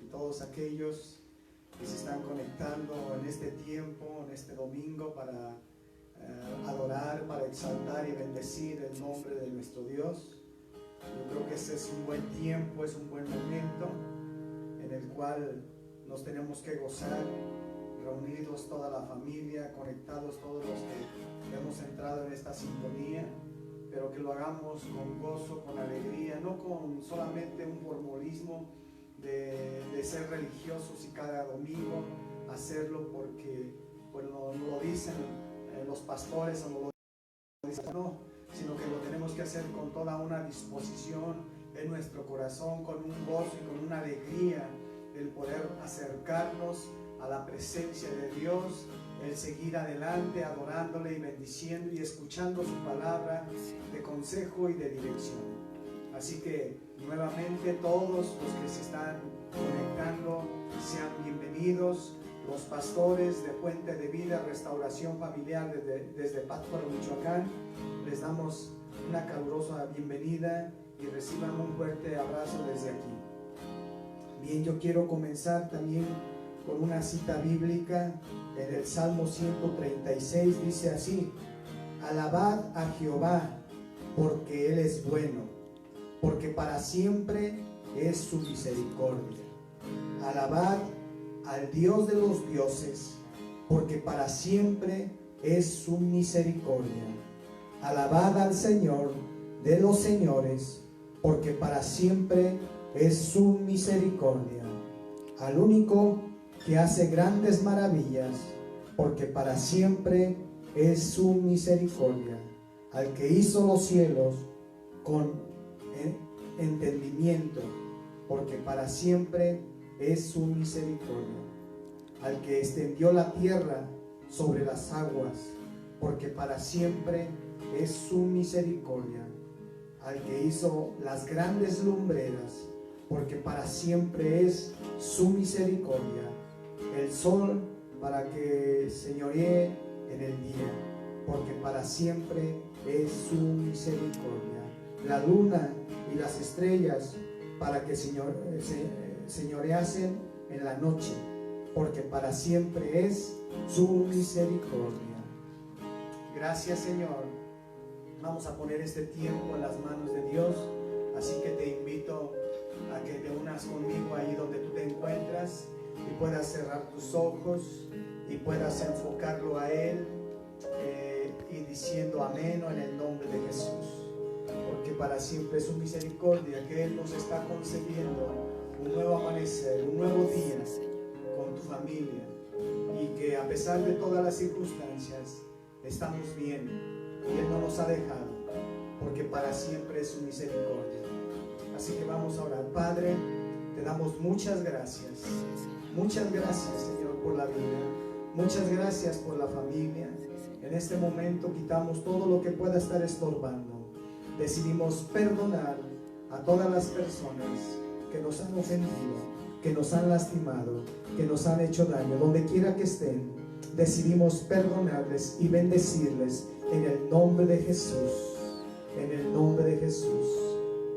y todos aquellos que se están conectando en este tiempo, en este domingo, para adorar, para exaltar y bendecir el nombre de nuestro Dios. Yo creo que este es un buen tiempo, es un buen momento en el cual nos tenemos que gozar, reunidos toda la familia, conectados todos los que hemos entrado en esta sintonía, pero que lo hagamos con gozo, con alegría, no con solamente un formulismo de ser religiosos y cada domingo hacerlo porque pues lo dicen los pastores o lo dicen, no, sino que lo tenemos que hacer con toda una disposición en nuestro corazón, con un gozo y con una alegría, el poder acercarnos a la presencia de Dios, el seguir adelante adorándole y bendiciendo y escuchando su palabra de consejo y de dirección. Así que nuevamente todos los que se están conectando sean bienvenidos. Los pastores de Fuente de Vida, Restauración Familiar desde Pátzcuaro, Michoacán, les damos una calurosa bienvenida y reciban un fuerte abrazo desde aquí. Bien, yo quiero comenzar también con una cita bíblica en el Salmo 136, dice así: alabad a Jehová, porque Él es bueno, porque para siempre es su misericordia. Alabad al Dios de los dioses, porque para siempre es su misericordia. Alabad al Señor de los señores, porque para siempre es su misericordia. Al único que hace grandes maravillas, porque para siempre es su misericordia. Al que hizo los cielos con entendimiento, porque para siempre es su misericordia. Al que extendió la tierra sobre las aguas, porque para siempre es su misericordia. Al que hizo las grandes lumbreras, porque para siempre es su misericordia. El sol para que señoree en el día, porque para siempre es su misericordia. La luna y las estrellas para que señoreasen en la noche, porque para siempre es su misericordia. Gracias, Señor. Vamos a poner este tiempo en las manos de Dios, así que te invito a que te unas conmigo ahí donde tú te encuentras y puedas cerrar tus ojos y puedas enfocarlo a Él y diciendo amén en el nombre de Jesús, porque para siempre es su misericordia que Él nos está concediendo un nuevo amanecer, un nuevo día con tu familia, y que a pesar de todas las circunstancias estamos bien y Él no nos ha dejado, porque para siempre es su misericordia. Así que vamos a orar. Padre, te damos muchas gracias, Señor, por la vida, muchas gracias por la familia. En este momento quitamos todo lo que pueda estar estorbando. Decidimos perdonar a todas las personas que nos han ofendido, que nos han lastimado, que nos han hecho daño, donde quiera que estén. Decidimos perdonarles y bendecirles en el nombre de Jesús, en el nombre de Jesús.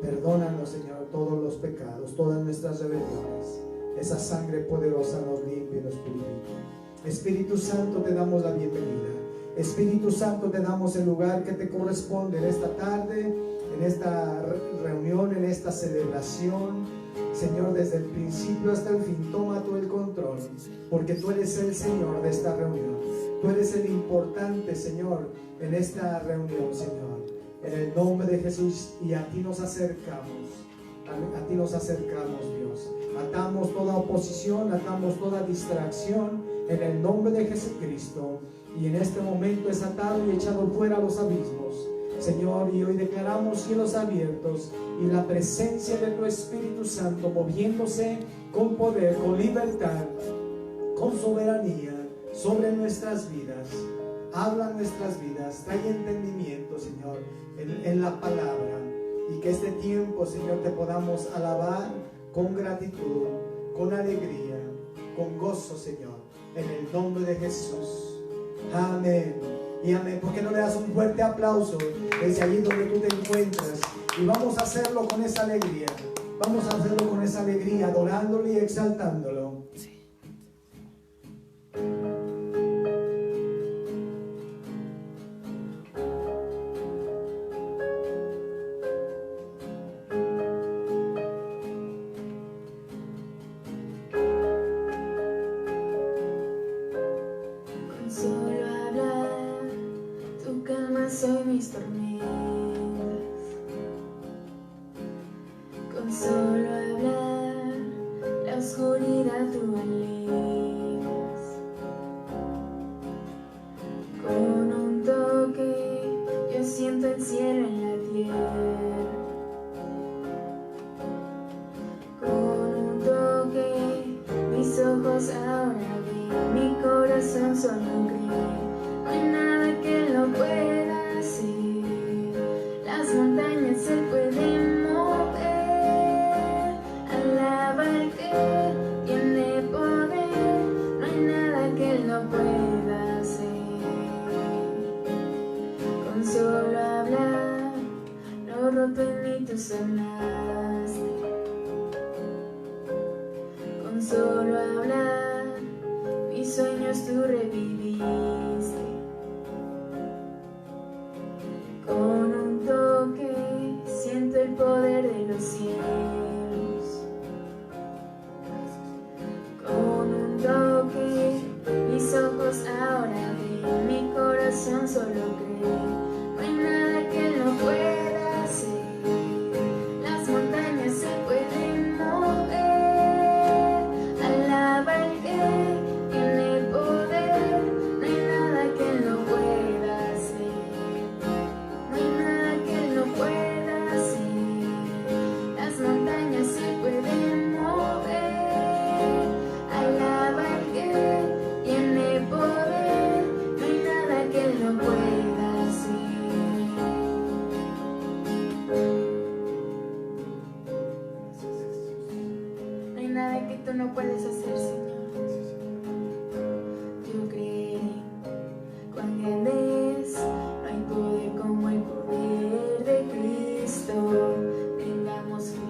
Perdónanos, Señor, todos los pecados, todas nuestras rebeliones. Esa sangre poderosa nos limpia y nos purifica. Espíritu Santo, te damos la bienvenida. Espíritu Santo, te damos el lugar que te corresponde en esta tarde, en esta reunión, en esta celebración. Señor, desde el principio hasta el fin, toma tú el control, porque tú eres el Señor de esta reunión. Tú eres el importante, Señor, en esta reunión, Señor. En el nombre de Jesús, y a ti nos acercamos, Dios. Atamos toda oposición, atamos toda distracción en el nombre de Jesucristo. Y en este momento es atado y echado fuera a los abismos, Señor, y hoy declaramos cielos abiertos y la presencia de tu Espíritu Santo moviéndose con poder, con libertad, con soberanía sobre nuestras vidas. Habla nuestras vidas, trae entendimiento, Señor, en la palabra, y que este tiempo, Señor, te podamos alabar con gratitud, con alegría, con gozo, Señor, en el nombre de Jesús. Amén y amén. ¿Por qué no le das un fuerte aplauso desde allí donde tú te encuentras? Y vamos a hacerlo con esa alegría. Vamos a hacerlo con esa alegría, adorándolo y exaltándolo. Con solo hablar, tu calmas hoy mis tormentas. Con solo hablar, la oscuridad tú alejas. Con un toque, yo siento el cielo en la tierra. Con un toque, mis ojos ahora ven, mi corazón solo cree. No hay nada que lo pueda hacer, las montañas se pueden mover. Alaba al que tiene poder, no hay nada que lo pueda hacer. Con solo hablar, lo roto en mí tú sanaste. Con solo hablar, mis sueños tú reviviste. Con un toque, siento el poder de los cielos. Con un toque, mis ojos ahora ven, mi corazón solo cree. No hay nada que lo pueda hacer, las montañas se pueden mover. Alaba al que tiene poder, no hay nada que lo pueda hacer. No hay nada que lo pueda hacer, las montañas se pueden mover. Alaba al que tiene poder, no hay nada que lo pueda hacer. No hay nada que tú no puedes hacer, Señor. Yo creeré cuán grande es, no hay poder como el poder de Cristo. Tengamos fe,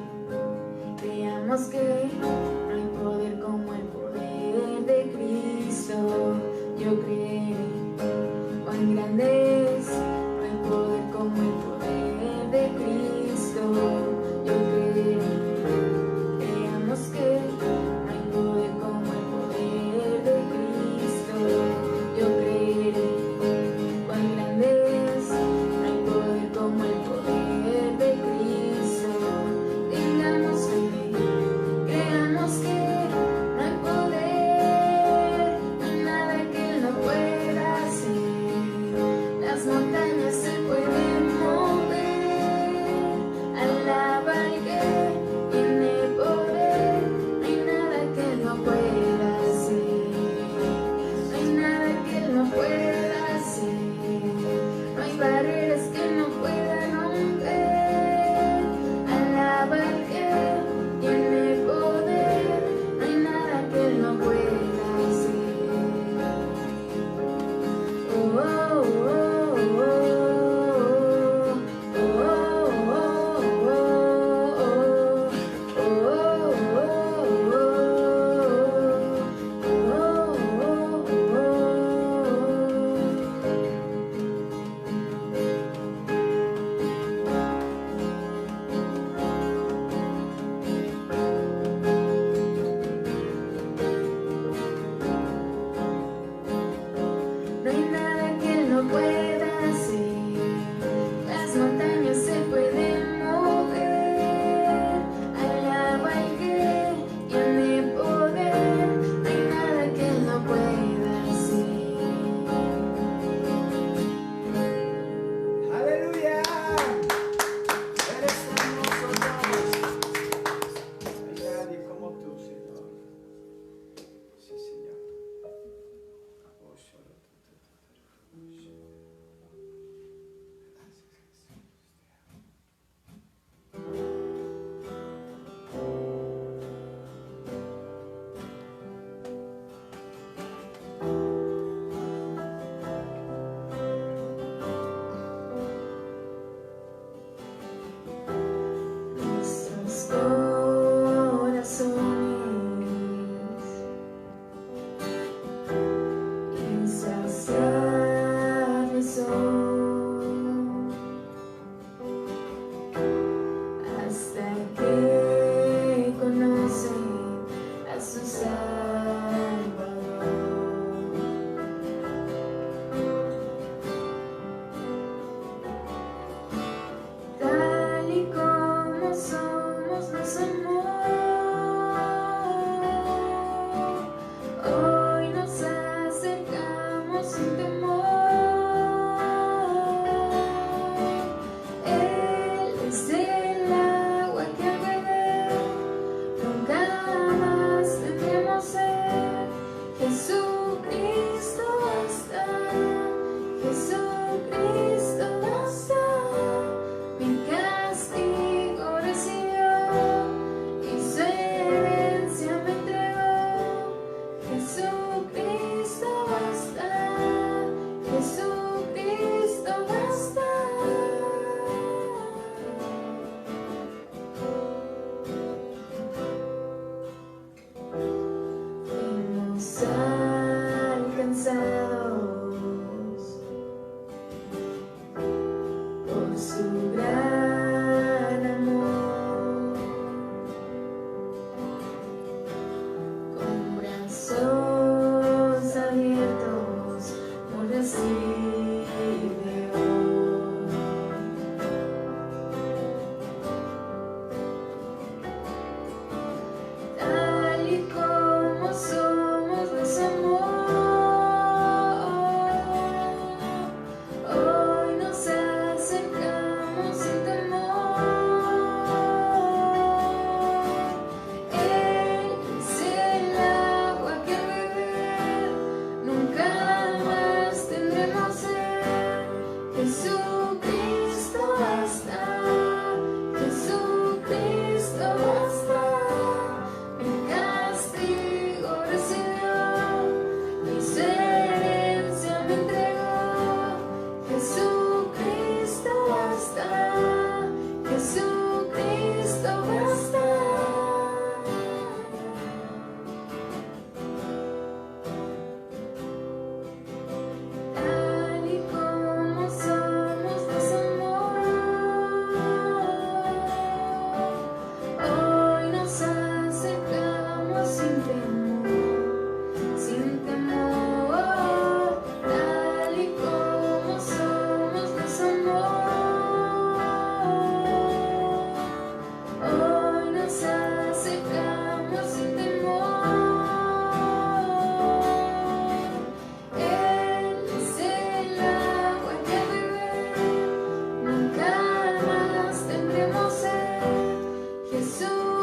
creamos que no hay poder como el poder de Cristo. Yo creeré cuán grande es, no hay poder como el poder de Cristo. Yo creeré, creamos que no hay poder como el poder de Cristo. Yo creeré cuán grande es, no hay poder como el poder de Cristo. Tengamos fe, creamos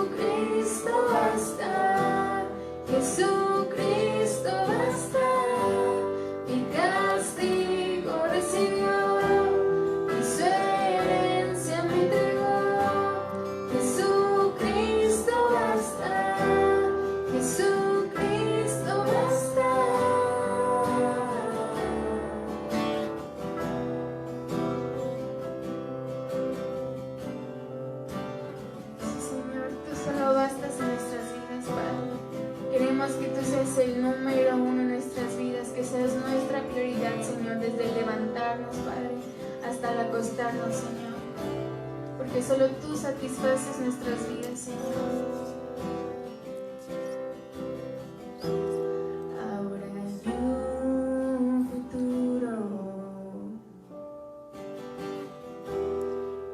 Jesucristo basta, Jesucristo basta, mi castigo recibió y su herencia me entregó. Jesucristo basta, Jesucristo basta. Solo bastas en nuestras vidas, Padre. Queremos que tú seas el número uno en nuestras vidas, que seas nuestra prioridad, Señor, desde el levantarnos, Padre, hasta el acostarnos, Señor. Porque solo tú satisfaces nuestras vidas, Señor. Ahora hay un futuro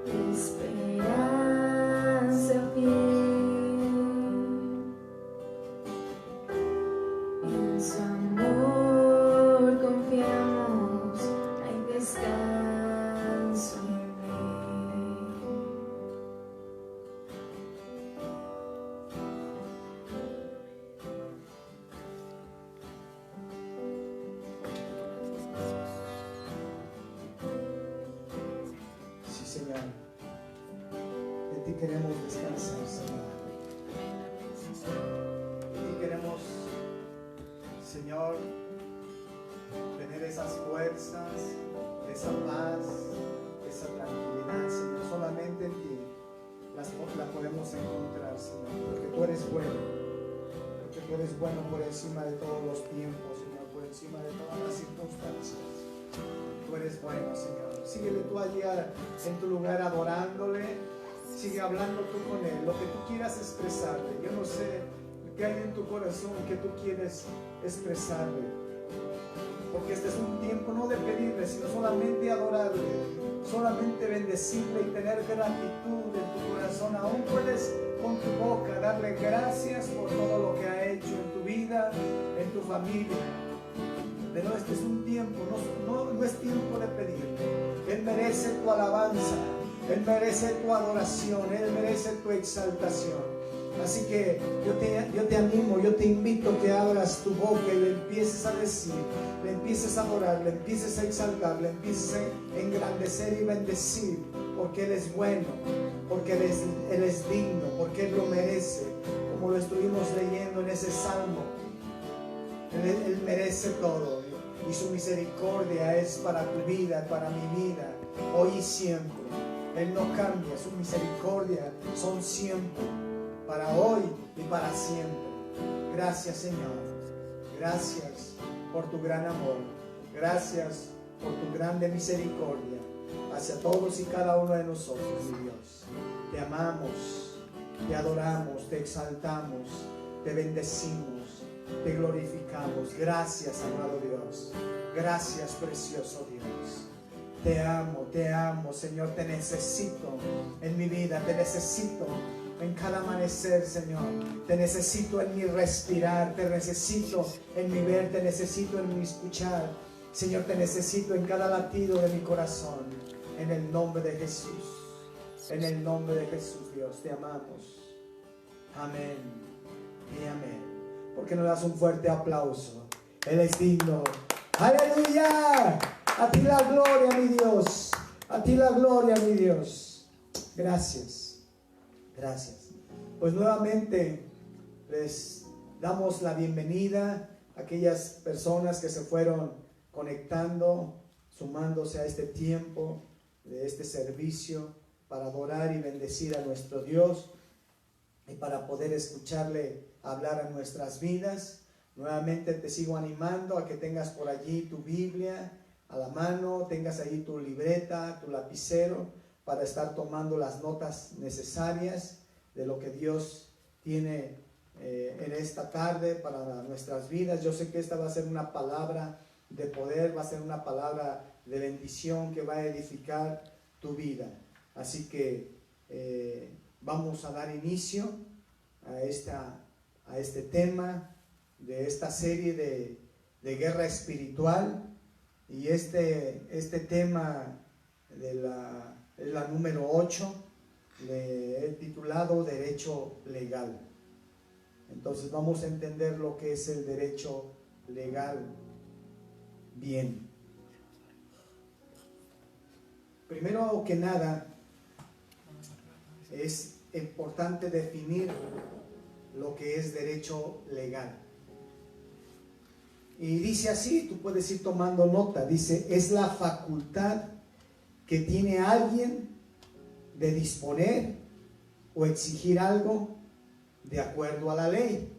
de esperanza fiel, en su amor confiamos, hay descanso en él. Sí, Señor. De ti queremos descansar, Señor. De ti queremos, Señor, tener esas fuerzas, esa paz, esa tranquilidad, Señor. Solamente en ti la podemos encontrar, Señor. Porque tú eres bueno. Porque tú eres bueno por encima de todos los tiempos, Señor. Por encima de todas las circunstancias. Tú eres bueno, Señor. Síguele tú allí en tu lugar adorándole. Sigue hablando tú con Él, lo que tú quieras expresarle. Yo no sé qué hay en tu corazón que tú quieres expresarle. Porque este es un tiempo no de pedirle, sino solamente adorarle, solamente bendecirle y tener gratitud en tu corazón. Aún puedes con tu boca darle gracias por todo lo que ha hecho en tu vida, en tu familia. Pero este es un tiempo, no es tiempo de pedirle. Él merece tu alabanza, Él merece tu adoración, Él merece tu exaltación. Así que yo te animo, yo te invito a que abras tu boca y le empieces a decir, le empieces a adorar, le empieces a exaltar, le empieces a engrandecer y bendecir, porque Él es bueno, porque Él es digno, porque Él lo merece, como lo estuvimos leyendo en ese salmo. Él merece todo y su misericordia es para tu vida, para mi vida, hoy y siempre. Él no cambia, su misericordia son siempre, para hoy y para siempre. Gracias, Señor. Gracias por tu gran amor. Gracias por tu grande misericordia hacia todos y cada uno de nosotros, mi Dios. Te amamos, te adoramos, te exaltamos, te bendecimos, te glorificamos. Gracias, amado Dios. Gracias, precioso Dios. Te amo, Señor. Te necesito en mi vida, te necesito en cada amanecer, Señor. Te necesito en mi respirar, te necesito en mi ver, te necesito en mi escuchar. Señor, te necesito en cada latido de mi corazón. En el nombre de Jesús. En el nombre de Jesús, Dios, te amamos. Amén y amén. ¿Por qué no das un fuerte aplauso? Él es digno. ¡Aleluya! A ti la gloria, mi Dios. A ti la gloria, mi Dios. Gracias. Gracias. Pues nuevamente les damos la bienvenida a aquellas personas que se fueron conectando, sumándose a este tiempo de este servicio para adorar y bendecir a nuestro Dios y para poder escucharle hablar a nuestras vidas. Nuevamente te sigo animando a que tengas por allí tu Biblia a la mano, tengas allí tu libreta, tu lapicero, para estar tomando las notas necesarias de lo que Dios tiene en esta tarde para nuestras vidas. Yo sé que esta va a ser una palabra de poder, va a ser una palabra de bendición que va a edificar tu vida. Así que vamos a dar inicio a este tema de esta serie de guerra espiritual. Y este tema es la número 8. le he titulado Derecho Legal. Entonces vamos a entender lo que es el derecho legal bien. Primero que nada, es importante definir lo que es derecho legal. Y dice así, tú puedes ir tomando nota, dice, es la facultad que tiene alguien de disponer o exigir algo de acuerdo a la ley.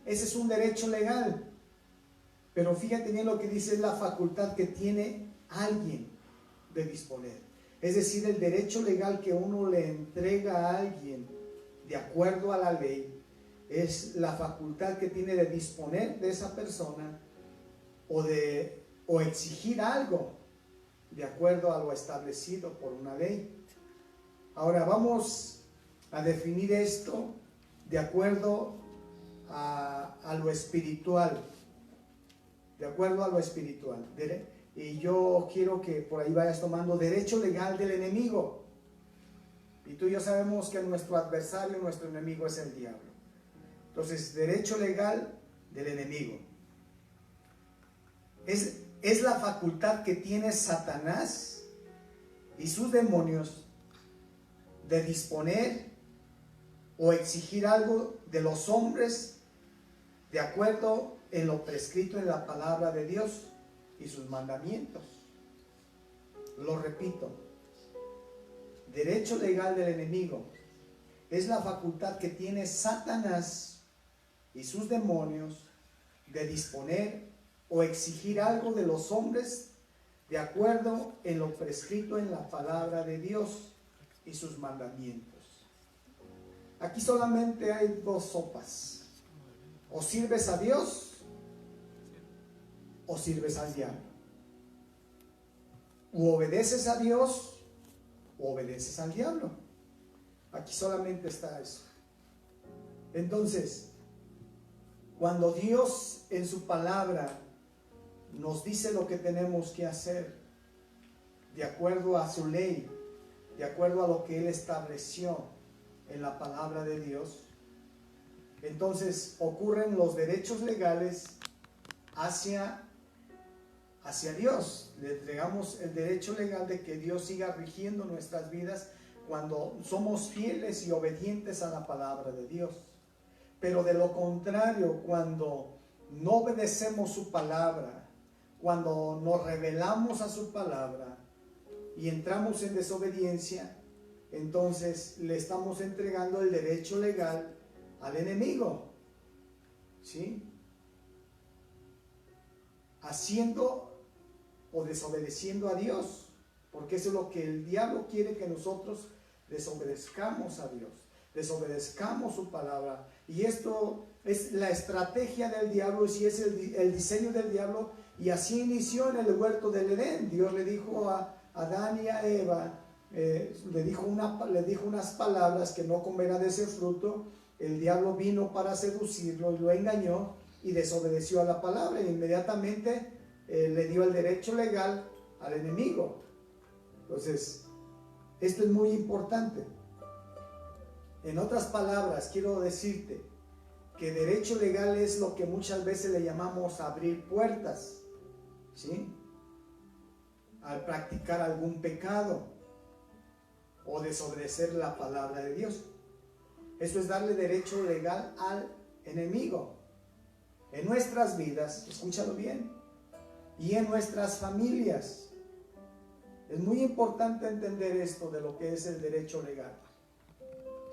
Ese es un derecho legal. Pero fíjate bien lo que dice, es la facultad que tiene alguien de disponer. Es decir, el derecho legal que uno le entrega a alguien de acuerdo a la ley es la facultad que tiene de disponer de esa persona o exigir algo de acuerdo a lo establecido por una ley. Ahora vamos a definir esto de acuerdo a lo espiritual. De acuerdo a lo espiritual. Y yo quiero que por ahí vayas tomando derecho legal del enemigo. Y tú y yo sabemos que nuestro adversario, nuestro enemigo es el diablo. Entonces, derecho legal del enemigo. Es la facultad que tiene Satanás y sus demonios de disponer o exigir algo de los hombres de acuerdo en lo prescrito en la palabra de Dios y sus mandamientos. Lo repito, derecho legal del enemigo es la facultad que tiene Satanás y sus demonios de disponer o exigir algo de los hombres de acuerdo en lo prescrito en la palabra de Dios y sus mandamientos. Aquí solamente hay dos sopas: o sirves a Dios o sirves al diablo. O obedeces a Dios o obedeces al diablo. Aquí solamente está eso. Entonces, cuando Dios en su palabra nos dice lo que tenemos que hacer de acuerdo a su ley, de acuerdo a lo que Él estableció en la palabra de Dios, entonces ocurren los derechos legales hacia Dios. Le entregamos el derecho legal de que Dios siga rigiendo nuestras vidas cuando somos fieles y obedientes a la palabra de Dios. Pero de lo contrario, cuando no obedecemos su palabra, cuando nos rebelamos a su palabra y entramos en desobediencia, entonces le estamos entregando el derecho legal al enemigo, ¿sí? Haciendo o desobedeciendo a Dios, porque eso es lo que el diablo quiere, que nosotros desobedezcamos a Dios, desobedezcamos su palabra. Y esto es la estrategia del diablo, y es el diseño del diablo, y así inició en el huerto del Edén. Dios le dijo a Adán y a Eva, le dijo unas palabras, que no comerá de ese fruto. El diablo vino para seducirlo y lo engañó y desobedeció a la palabra, e inmediatamente le dio el derecho legal al enemigo. Entonces, esto es muy importante. En otras palabras, quiero decirte que derecho legal es lo que muchas veces le llamamos abrir puertas, ¿sí? Al practicar algún pecado o desobedecer la palabra de Dios. Eso es darle derecho legal al enemigo en nuestras vidas, escúchalo bien, y en nuestras familias. Es muy importante entender esto de lo que es el derecho legal,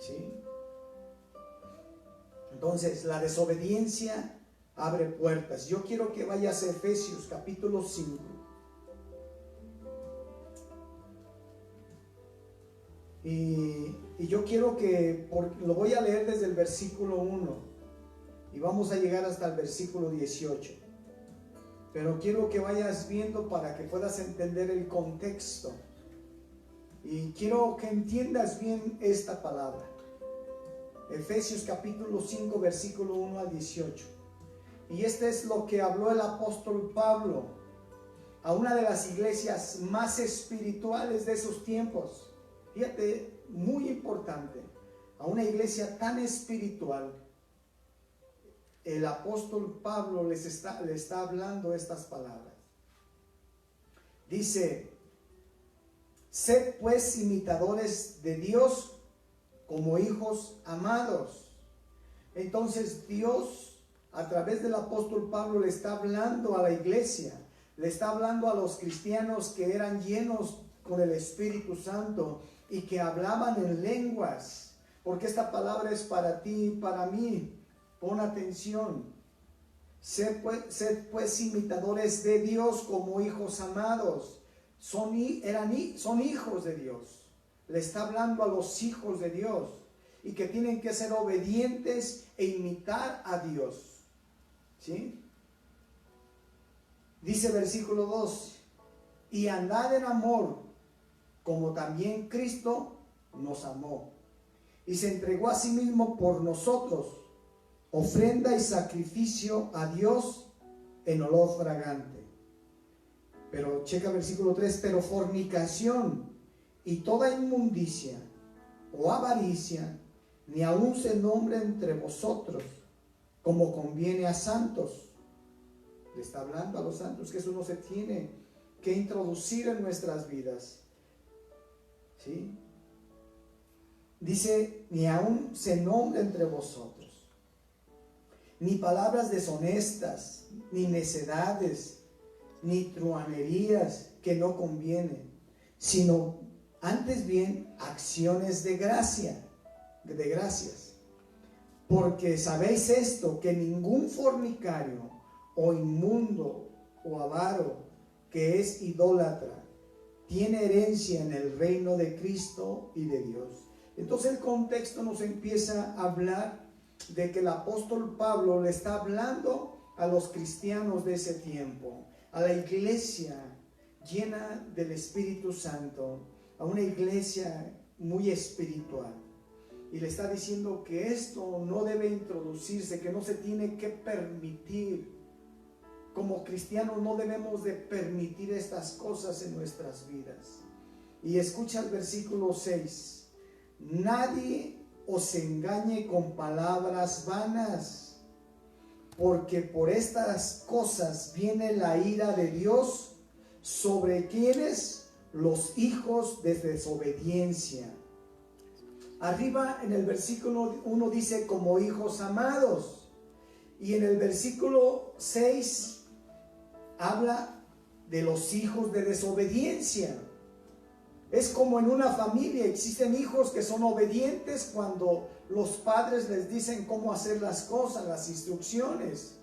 ¿sí? Entonces, la desobediencia abre puertas. Yo quiero que vayas a Efesios capítulo 5. Y yo quiero que, lo voy a leer desde el versículo 1 y vamos a llegar hasta el versículo 18. Pero quiero que vayas viendo para que puedas entender el contexto. Y quiero que entiendas bien esta palabra. Efesios capítulo 5, versículo 1 al 18. Y este es lo que habló el apóstol Pablo a una de las iglesias más espirituales de esos tiempos. Fíjate muy importante, a una iglesia tan espiritual, el apóstol Pablo le está hablando estas palabras. Dice: sed pues imitadores de Dios como hijos amados. Entonces Dios, a través del apóstol Pablo, le está hablando a la iglesia, le está hablando a los cristianos que eran llenos con el Espíritu Santo y que hablaban en lenguas, porque esta palabra es para ti y para mí. Pon atención. Sed pues imitadores de Dios como hijos amados. Son hijos de Dios. Le está hablando a los hijos de Dios y que tienen que ser obedientes e imitar a Dios. ¿Sí? Dice versículo 2: y andad en amor, como también Cristo nos amó y se entregó a sí mismo por nosotros, ofrenda y sacrificio a Dios en olor fragante. Pero checa versículo 3: pero fornicación y toda inmundicia o avaricia ni aun se nombre entre vosotros, como conviene a santos. Le está hablando a los santos que eso no se tiene que introducir en nuestras vidas. ¿Sí? Dice: ni aun se nombre entre vosotros, ni palabras deshonestas, ni necedades, ni truhanerías que no convienen, sino antes bien acciones de gracias. Porque sabéis esto, que ningún fornicario o inmundo o avaro que es idólatra tiene herencia en el reino de Cristo y de Dios. Entonces el contexto nos empieza a hablar de que el apóstol Pablo le está hablando a los cristianos de ese tiempo, a la iglesia llena del Espíritu Santo, a una iglesia muy espiritual. Y le está diciendo que esto no debe introducirse, que no se tiene que permitir. Como cristianos no debemos de permitir estas cosas en nuestras vidas. Y escucha el versículo 6. Nadie os engañe con palabras vanas, porque por estas cosas viene la ira de Dios sobre quienes, los hijos de desobediencia. Arriba en el versículo 1 dice como hijos amados, y en el versículo 6 habla de los hijos de desobediencia. Es como en una familia, existen hijos que son obedientes cuando los padres les dicen cómo hacer las cosas, las instrucciones,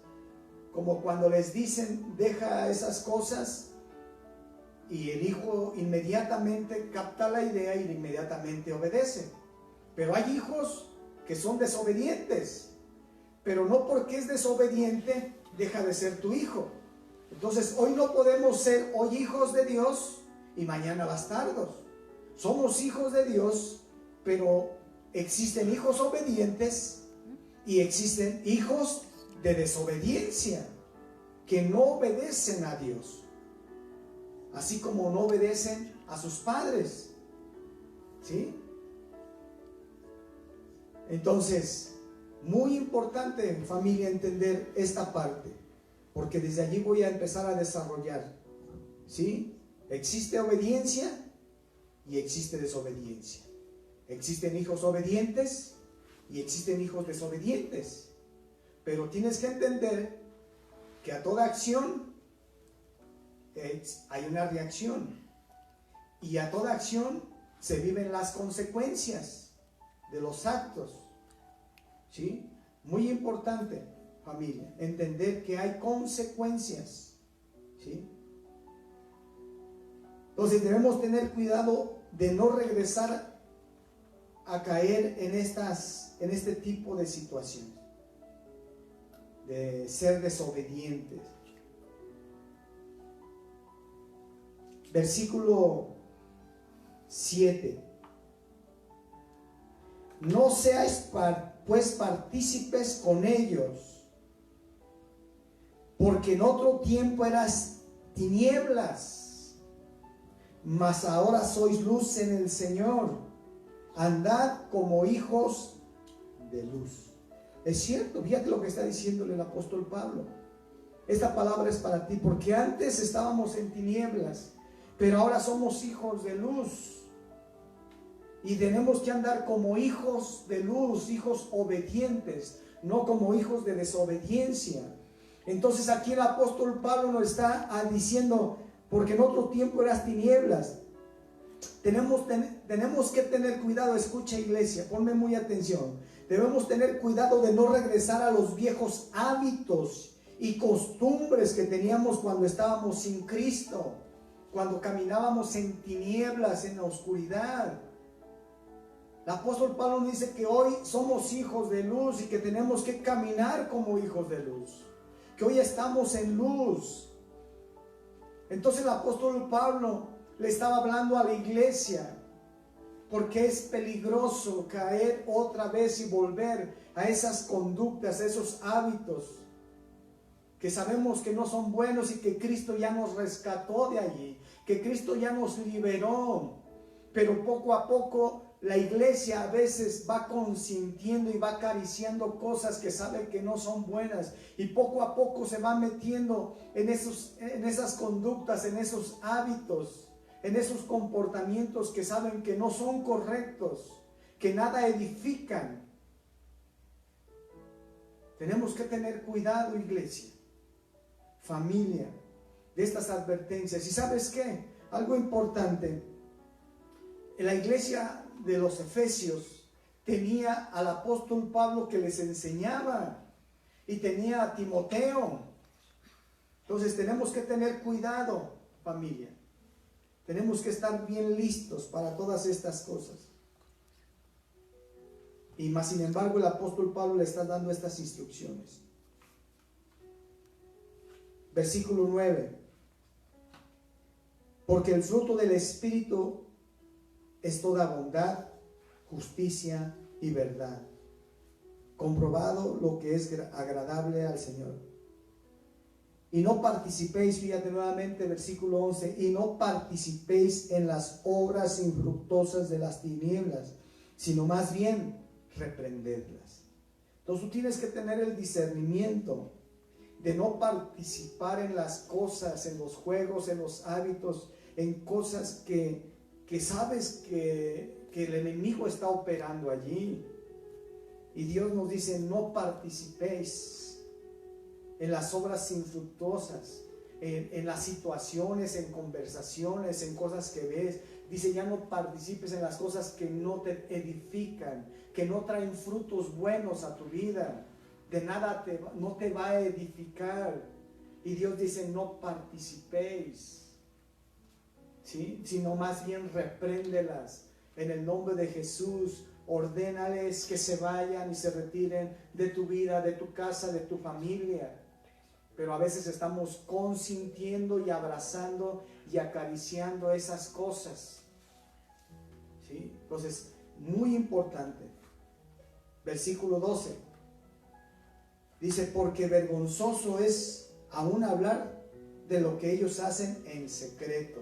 como cuando les dicen deja esas cosas, y el hijo inmediatamente capta la idea y inmediatamente obedece. Pero hay hijos que son desobedientes, pero no porque es desobediente deja de ser tu hijo. Entonces hoy no podemos ser hoy hijos de Dios y mañana bastardos. Somos hijos de Dios, pero existen hijos obedientes y existen hijos de desobediencia que no obedecen a Dios, así como no obedecen a sus padres. ¿Sí? Entonces, muy importante, familia, entender esta parte, porque desde allí voy a empezar a desarrollar. ¿Sí? Existe obediencia y existe desobediencia. Existen hijos obedientes y existen hijos desobedientes. Pero tienes que entender que a toda acción hay una reacción, y a toda acción se viven las consecuencias de los actos. ¿Sí? Muy importante, familia, entender que hay consecuencias. ¿Sí? Entonces debemos tener cuidado de no regresar a caer en este tipo de situaciones, de ser desobedientes. Versículo 7. No seáis pues partícipes con ellos, porque en otro tiempo eras tinieblas, mas ahora sois luz en el Señor. andad como hijos de luz. Es cierto, fíjate lo que está diciéndole el apóstol Pablo. Esta palabra es para ti, porque antes estábamos en tinieblas, pero ahora somos hijos de luz. Y tenemos que andar como hijos de luz, hijos obedientes, no como hijos de desobediencia. Entonces aquí el apóstol Pablo nos está diciendo, porque en otro tiempo eras tinieblas. Tenemos que tener cuidado, escucha iglesia, ponme muy atención. Debemos tener cuidado de no regresar a los viejos hábitos y costumbres que teníamos cuando estábamos sin Cristo, cuando caminábamos en tinieblas, en la oscuridad. El apóstol Pablo nos dice que hoy somos hijos de luz y que tenemos que caminar como hijos de luz, que hoy estamos en luz. Entonces el apóstol Pablo le estaba hablando a la iglesia, porque es peligroso caer otra vez y volver a esas conductas, a esos hábitos que sabemos que no son buenos y que Cristo ya nos rescató de allí, que Cristo ya nos liberó. Pero poco a poco la iglesia a veces va consintiendo y va acariciando cosas que sabe que no son buenas, y poco a poco se va metiendo en esas conductas, en esos hábitos, en esos comportamientos que saben que no son correctos, que nada edifican. Tenemos que tener cuidado, iglesia, familia, de estas advertencias. ¿Y sabes qué? Algo importante. En la iglesia de los Efesios tenía al apóstol Pablo que les enseñaba, y tenía a Timoteo. Entonces tenemos que tener cuidado, familia. Tenemos que estar bien listos para todas estas cosas. Y más sin embargo el apóstol Pablo le está dando estas instrucciones. Versículo 9. Porque el fruto del Espíritu es toda bondad, justicia y verdad, comprobado lo que es agradable al Señor. Y no participéis, fíjate nuevamente, versículo 11, y no participéis en las obras infructuosas de las tinieblas, sino más bien reprendedlas. Entonces tú tienes que tener el discernimiento de no participar en las cosas, en los juegos, en los hábitos, en cosas que sabes que el enemigo está operando allí. Y Dios nos dice, no participéis en las obras infructuosas, en las situaciones, en conversaciones, en cosas que ves. Dice, ya no participes en las cosas que no te edifican, que no traen frutos buenos a tu vida. De nada no te va a edificar. Y Dios dice, no participéis, ¿sí? Sino más bien repréndelas en el nombre de Jesús. Ordénales que se vayan y se retiren de tu vida, de tu casa, de tu familia. Pero a veces estamos consintiendo y abrazando y acariciando esas cosas, ¿sí? Entonces, muy importante. Versículo 12. Dice, porque vergonzoso es aún hablar de lo que ellos hacen en secreto.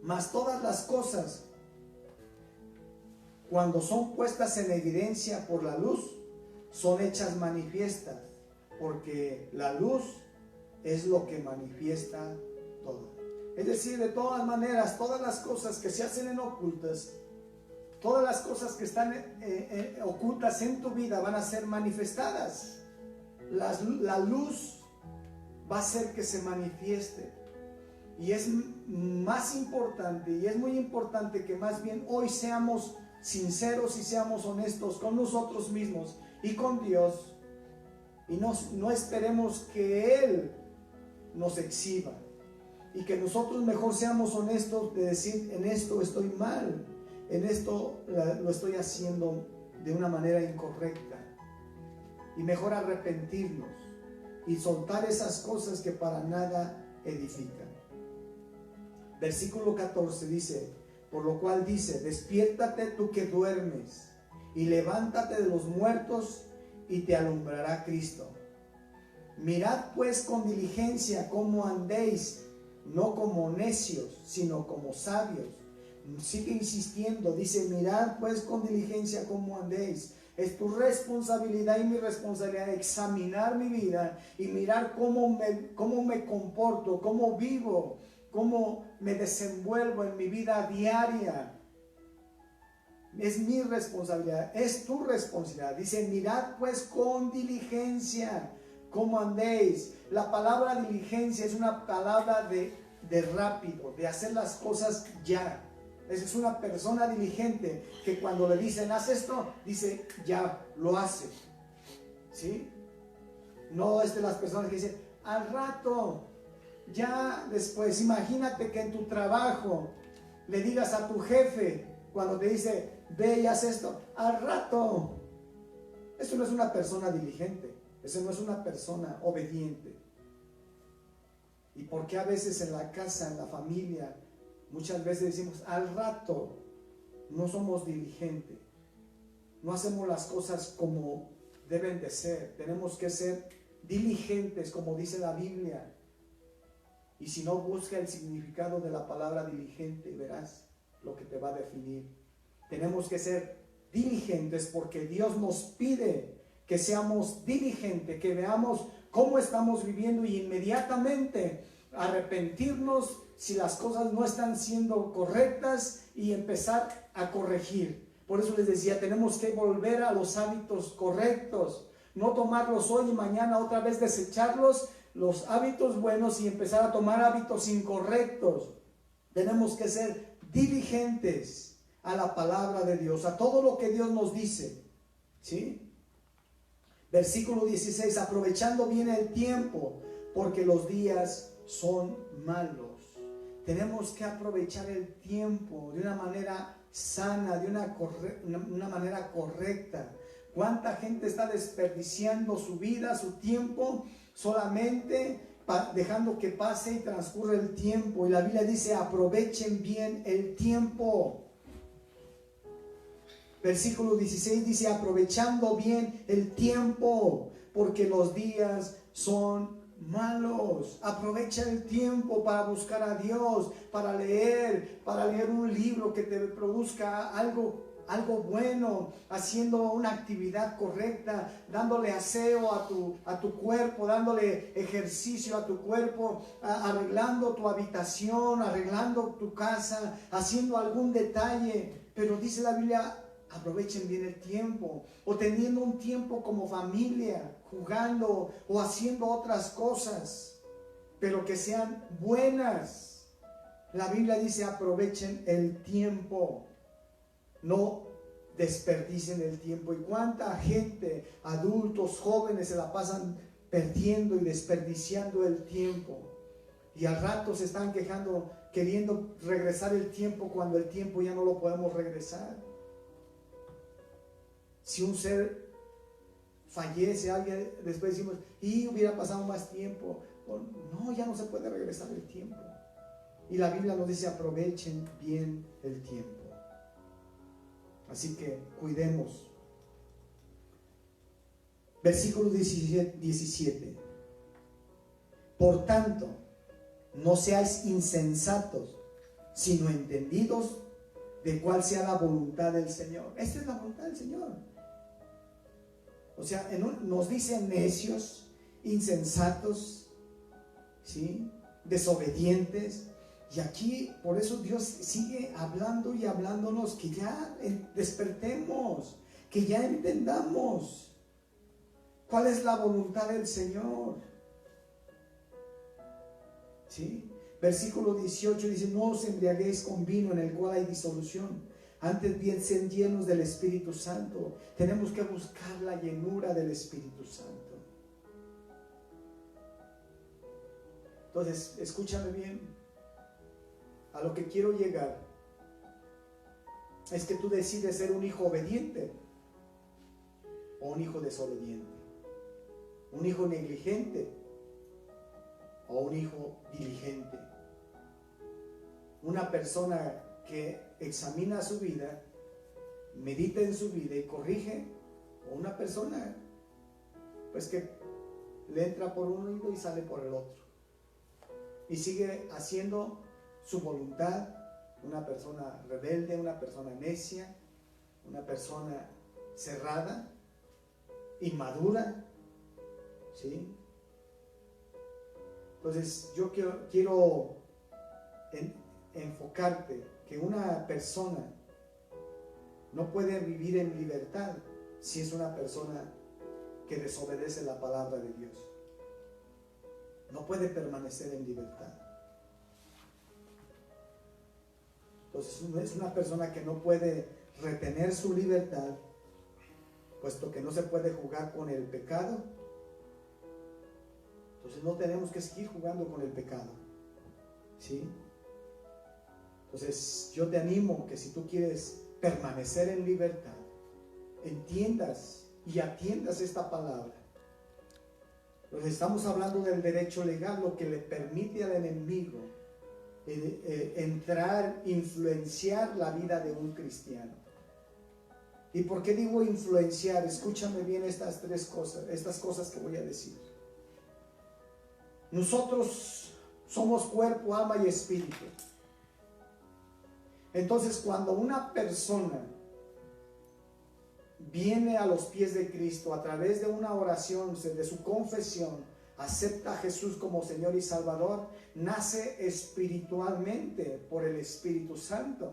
Mas todas las cosas, cuando son puestas en evidencia por la luz, son hechas manifiestas, porque la luz es lo que manifiesta todo. Es decir, de todas maneras, todas las cosas que se hacen en ocultas, todas las cosas que están ocultas en tu vida van a ser manifestadas. La luz va a hacer que se manifieste. Y es más importante, y es muy importante que más bien hoy seamos sinceros y seamos honestos con nosotros mismos y con Dios, y no esperemos que Él nos exhiba, y que nosotros mejor seamos honestos de decir, en esto estoy mal, en esto lo estoy haciendo de una manera incorrecta, y mejor arrepentirnos y soltar esas cosas que para nada edifican. Versículo 14 dice, por lo cual dice, despiértate tú que duermes, y levántate de los muertos, y te alumbrará Cristo. Mirad pues con diligencia cómo andéis, no como necios, sino como sabios, Sigue insistiendo, dice, mirad pues con diligencia cómo andéis. Es tu responsabilidad y mi responsabilidad examinar mi vida y mirar cómo me comporto, cómo vivo, cómo me desenvuelvo en mi vida diaria. Es mi responsabilidad, es tu responsabilidad. Dice, mirad pues con diligencia cómo andéis. La palabra diligencia es una palabra de rápido, de hacer las cosas ya. Es una persona diligente que cuando le dicen haz esto, dice ya, lo hace. ¿Sí? No es de las personas que dicen al rato, ya después. Imagínate que en tu trabajo le digas a tu jefe cuando te dice ve y haz esto, al rato. Eso no es una persona diligente, eso no es una persona obediente. ¿Y por qué a veces en la casa, en la familia, muchas veces decimos al rato? No somos diligentes, no hacemos las cosas como deben de ser. Tenemos que ser diligentes, como dice la Biblia. Y si no, busca el significado de la palabra diligente y verás lo que te va a definir. Tenemos que ser diligentes porque Dios nos pide que seamos diligentes, que veamos cómo estamos viviendo y inmediatamente arrepentirnos si las cosas no están siendo correctas y empezar a corregir. Por eso les decía, tenemos que volver a los hábitos correctos, no tomarlos hoy y mañana otra vez desecharlos, los hábitos buenos, y empezar a tomar hábitos incorrectos. Tenemos que ser diligentes a la palabra de Dios, a todo lo que Dios nos dice, ¿sí? Versículo 16, aprovechando bien el tiempo, porque los días son malos. Tenemos que aprovechar el tiempo de una manera sana, de una manera correcta. ¿Cuánta gente está desperdiciando su vida, su tiempo, solamente dejando que pase y transcurra el tiempo? Y la Biblia dice, aprovechen bien el tiempo. Versículo 16 dice, aprovechando bien el tiempo, porque los días son malos. Aprovecha el tiempo para buscar a Dios, para leer un libro que te produzca algo bueno, haciendo una actividad correcta, dándole aseo a tu cuerpo, dándole ejercicio a tu cuerpo, arreglando tu habitación, arreglando tu casa, haciendo algún detalle. Pero dice la Biblia, aprovechen bien el tiempo, o teniendo un tiempo como familia, jugando o haciendo otras cosas, pero que sean buenas. La Biblia dice, aprovechen el tiempo, no desperdicien el tiempo. Y cuánta gente, adultos, jóvenes, se la pasan perdiendo y desperdiciando el tiempo, y al rato se están quejando, queriendo regresar el tiempo cuando el tiempo ya no lo podemos regresar. Si un ser fallece, alguien, después decimos, y hubiera pasado más tiempo. No, ya no se puede regresar el tiempo. Y la Biblia nos dice, aprovechen bien el tiempo. Así que cuidemos. Versículo 17. Por tanto, no seáis insensatos, sino entendidos de cuál sea la voluntad del Señor. Esta es la voluntad del Señor. O sea, nos dicen necios, insensatos, ¿sí? Desobedientes. Y aquí, por eso Dios sigue hablando y hablándonos, que ya despertemos, que ya entendamos cuál es la voluntad del Señor, ¿sí? Versículo 18 dice, no os embriaguéis con vino en el cual hay disolución, antes bien sean llenos del Espíritu Santo. Tenemos que buscar la llenura del Espíritu Santo. Entonces, escúchame bien. A lo que quiero llegar es que tú decides ser un hijo obediente o un hijo desobediente, un hijo negligente o un hijo diligente, una persona que examina su vida, medita en su vida y corrige, o una persona pues que le entra por un oído y sale por el otro y sigue haciendo su voluntad una persona rebelde, una persona necia, una persona cerrada, inmadura, ¿sí? Entonces yo quiero enfocarte que una persona no puede vivir en libertad si es una persona que desobedece la palabra de Dios. No puede permanecer en libertad. Entonces es una persona que no puede retener su libertad, puesto que no se puede jugar con el pecado. Entonces no tenemos que seguir jugando con el pecado, ¿sí? Entonces yo te animo que si tú quieres permanecer en libertad, entiendas y atiendas esta palabra. Entonces estamos hablando del derecho legal, lo que le permite al enemigo entrar, influenciar la vida de un cristiano. ¿Y por qué digo influenciar? Escúchame bien estas cosas que voy a decir. Nosotros somos cuerpo, alma y espíritu. Entonces, cuando una persona viene a los pies de Cristo a través de una oración, de su confesión, acepta a Jesús como Señor y Salvador, nace espiritualmente por el Espíritu Santo.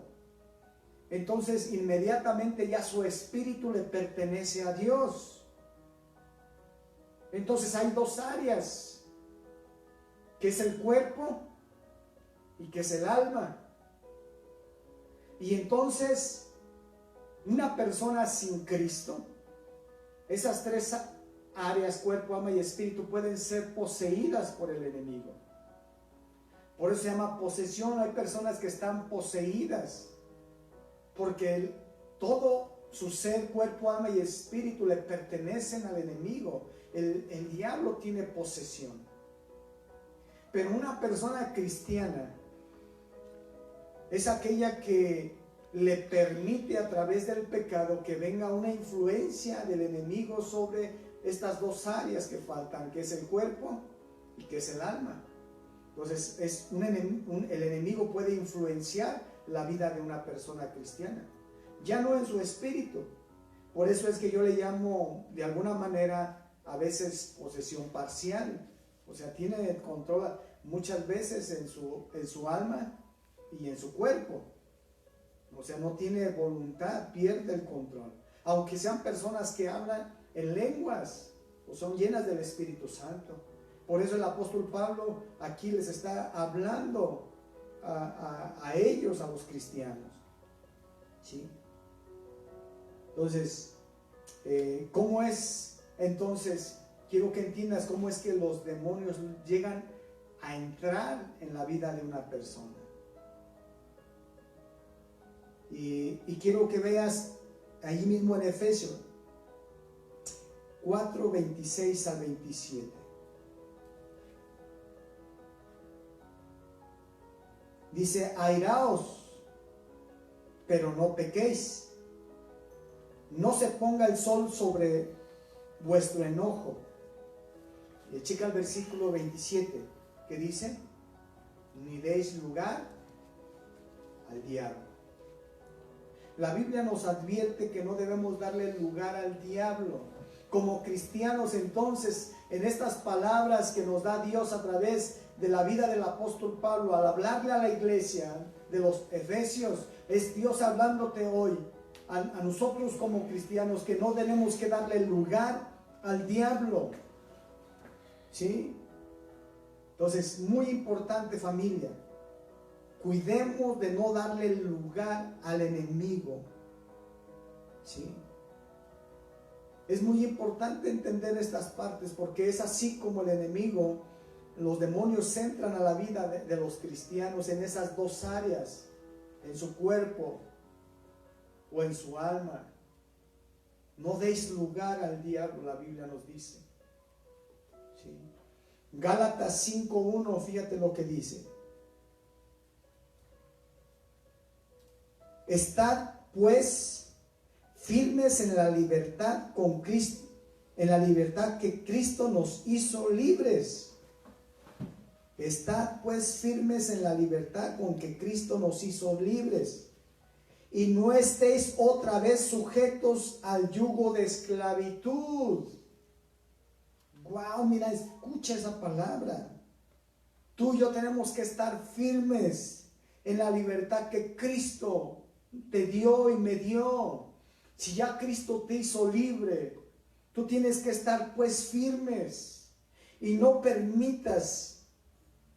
Entonces, inmediatamente ya su espíritu le pertenece a Dios. Entonces, hay dos áreas, que es el cuerpo y que es el alma. Y entonces, una persona sin Cristo, esas tres áreas, cuerpo, alma y espíritu, pueden ser poseídas por el enemigo. Por eso se llama posesión. Hay personas que están poseídas porque todo su ser, cuerpo, alma y espíritu le pertenecen al enemigo. El diablo tiene posesión. Pero una persona cristiana es aquella que le permite a través del pecado que venga una influencia del enemigo sobre estas dos áreas que faltan, que es el cuerpo y que es el alma. Entonces el enemigo puede influenciar la vida de una persona cristiana, ya no en su espíritu. Por eso es que yo le llamo de alguna manera a veces posesión parcial. O sea, tiene control muchas veces en su alma y en su cuerpo. O sea, no tiene voluntad, pierde el control. Aunque sean personas que hablan en lenguas o son llenas del Espíritu Santo. Por eso el apóstol Pablo aquí les está hablando a ellos, a los cristianos. ¿Sí? Entonces, ¿cómo es? Entonces, quiero que entiendas cómo es que los demonios llegan a entrar en la vida de una persona. Y quiero que veas ahí mismo en Efesios 4, 26 al 27. Dice: airaos, pero no pequéis. No se ponga el sol sobre vuestro enojo. Y checa el versículo 27, que dice: ni deis lugar al diablo. La Biblia nos advierte que no debemos darle lugar al diablo. Como cristianos, entonces, en estas palabras que nos da Dios a través de la vida del apóstol Pablo, al hablarle a la iglesia de los Efesios, es Dios hablándote hoy a nosotros como cristianos, que no tenemos que darle lugar al diablo. ¿Sí? Entonces, muy importante, familia, cuidemos de no darle lugar al enemigo. ¿Sí? Es muy importante entender estas partes, porque es así como el enemigo, los demonios entran a la vida de los cristianos en esas dos áreas, en su cuerpo o en su alma. No deis lugar al diablo, la Biblia nos dice. ¿Sí? Gálatas 5:1, fíjate lo que dice: estad pues firmes en la libertad con Cristo, en la libertad que Cristo nos hizo libres. Estad pues firmes en la libertad con que Cristo nos hizo libres, y no estéis otra vez sujetos al yugo de esclavitud. Wow, mira, escucha esa palabra. Tú y yo tenemos que estar firmes en la libertad que Cristo te dio y me dio. Si ya Cristo te hizo libre, tú tienes que estar pues firmes y no permitas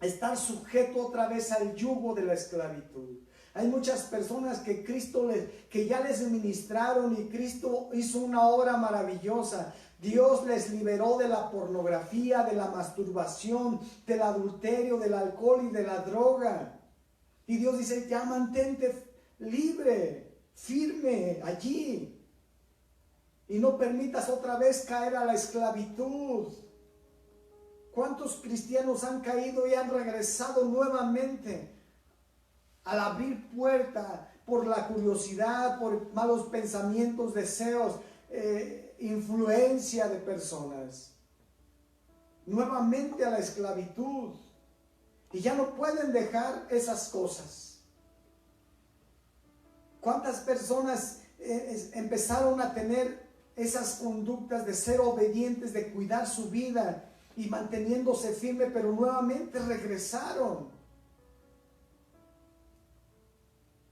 estar sujeto otra vez al yugo de la esclavitud. Hay muchas personas que que ya les ministraron y Cristo hizo una obra maravillosa. Dios les liberó de la pornografía, de la masturbación, del adulterio, del alcohol y de la droga. Y Dios dice, ya mantente libre, firme allí. Y no permitas otra vez caer a la esclavitud. ¿Cuántos cristianos han caído y han regresado nuevamente al abrir puerta por la curiosidad, por malos pensamientos, deseos, influencia de personas? Nuevamente a la esclavitud. Y ya no pueden dejar esas cosas. ¿Cuántas personas empezaron a tener esas conductas de ser obedientes, de cuidar su vida y manteniéndose firme, pero nuevamente regresaron?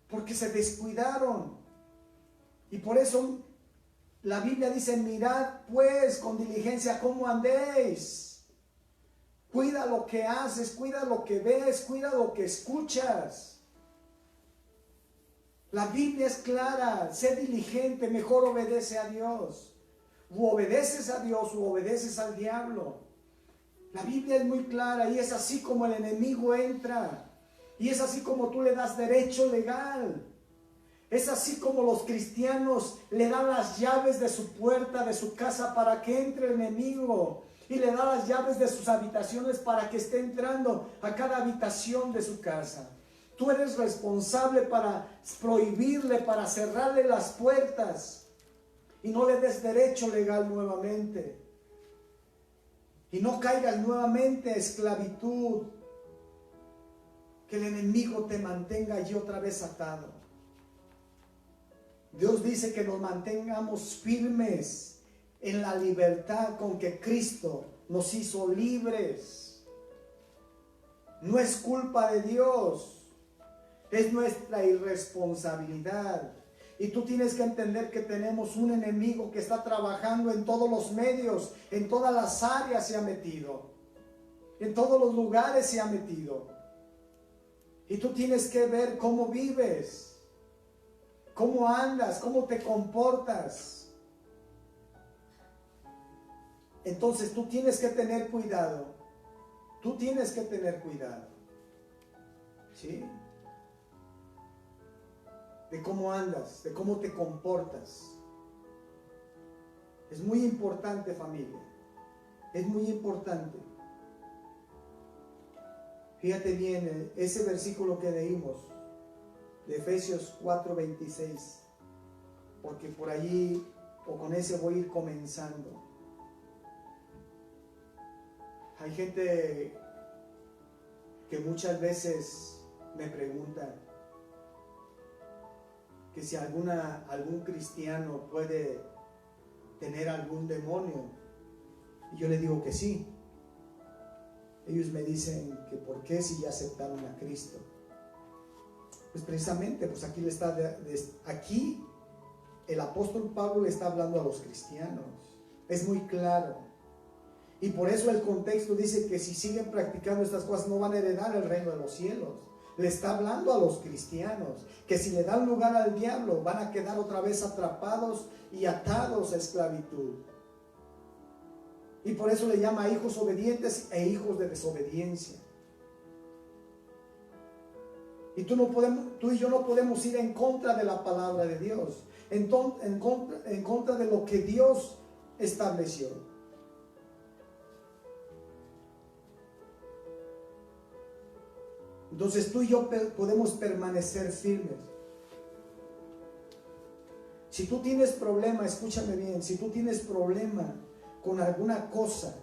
Porque se descuidaron. Y por eso la Biblia dice, mirad pues con diligencia cómo andéis. Cuida lo que haces, cuida lo que ves, cuida lo que escuchas. La Biblia es clara, sé diligente, mejor obedece a Dios. O obedeces a Dios o obedeces al diablo. La Biblia es muy clara y es así como el enemigo entra. Y es así como tú le das derecho legal. Es así como los cristianos le dan las llaves de su puerta, de su casa, para que entre el enemigo. Y le da las llaves de sus habitaciones para que esté entrando a cada habitación de su casa. Tú eres responsable para prohibirle, para cerrarle las puertas. Y no le des derecho legal nuevamente. Y no caigas nuevamente a esclavitud. Que el enemigo te mantenga allí otra vez atado. Dios dice que nos mantengamos firmes en la libertad con que Cristo nos hizo libres. No es culpa de Dios, es nuestra irresponsabilidad. Y tú tienes que entender que tenemos un enemigo que está trabajando en todos los medios, en todas las áreas se ha metido, en todos los lugares se ha metido. Y tú tienes que ver cómo vives, cómo andas, cómo te comportas. Entonces tú tienes que tener cuidado. Tú tienes que tener cuidado. ¿Sí? De cómo andas, de cómo te comportas. Es muy importante, familia. Es muy importante. Fíjate bien, ese versículo que leímos, de Efesios 4:26, porque por allí, o con ese voy a ir comenzando. Hay gente que muchas veces me pregunta que si algún cristiano puede tener algún demonio, y yo le digo que sí. Ellos me dicen que por qué si ya aceptaron a Cristo. Pues precisamente, pues aquí el apóstol Pablo le está hablando a los cristianos. Es muy claro. Y por eso el contexto dice que si siguen practicando estas cosas no van a heredar el reino de los cielos. Le está hablando a los cristianos que si le dan lugar al diablo van a quedar otra vez atrapados y atados a esclavitud. Y por eso le llama hijos obedientes e hijos de desobediencia. Y tú y yo no podemos ir en contra de la palabra de Dios, en contra de lo que Dios estableció. Entonces tú y yo podemos permanecer firmes. Si tú tienes problema, escúchame bien, si tú tienes problema con alguna cosa,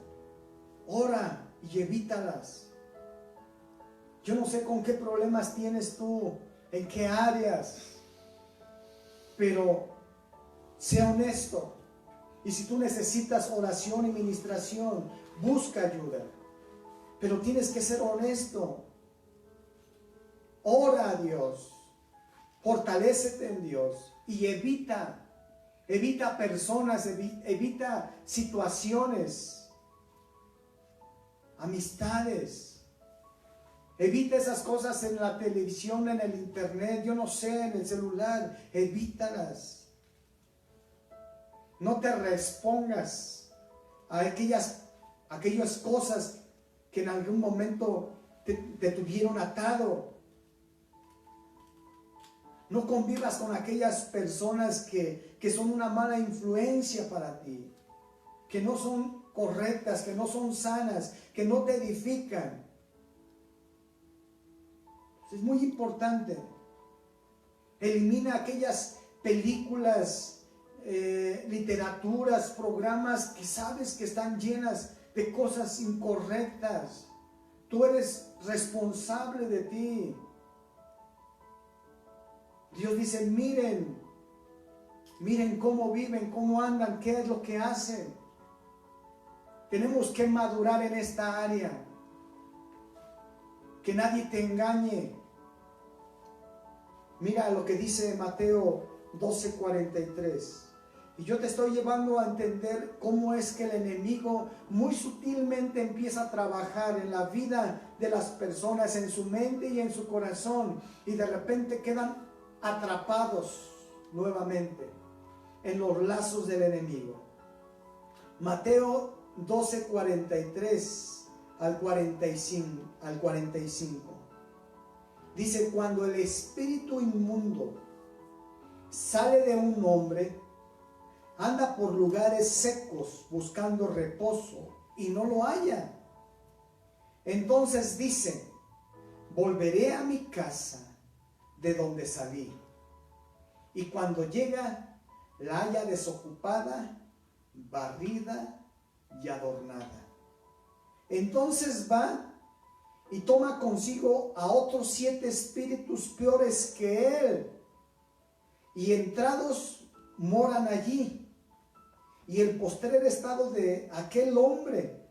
ora y evítalas. Yo no sé con qué problemas tienes tú, en qué áreas, pero sea honesto. Y si tú necesitas oración y ministración, busca ayuda. Pero tienes que ser honesto. Ora a Dios. Fortalécete en Dios. Y evita personas, evita situaciones, amistades. Evita esas cosas en la televisión, en el internet, yo no sé, en el celular. Evítalas. No te respongas a aquellas cosas que en algún momento te tuvieron atado. No convivas con aquellas personas que son una mala influencia para ti, que no son correctas, que no son sanas, que no te edifican. Es muy importante. Elimina aquellas películas, literaturas, programas que sabes que están llenas de cosas incorrectas. Tú eres responsable de ti. Dios dice, miren cómo viven, cómo andan, qué es lo que hacen. Tenemos que madurar en esta área. Que nadie te engañe. Mira lo que dice Mateo 12:43. Y yo te estoy llevando a entender cómo es que el enemigo muy sutilmente empieza a trabajar en la vida de las personas, en su mente y en su corazón, y de repente quedan atrapados nuevamente en los lazos del enemigo. Mateo 12:43 al 45. Dice, cuando el espíritu inmundo sale de un hombre, anda por lugares secos buscando reposo y no lo halla. Entonces dice, volveré a mi casa de donde salí. Y cuando llega, la halla desocupada, barrida y adornada. Entonces va y toma consigo a otros 7 espíritus peores que él, y entrados moran allí. Y el postrer estado de aquel hombre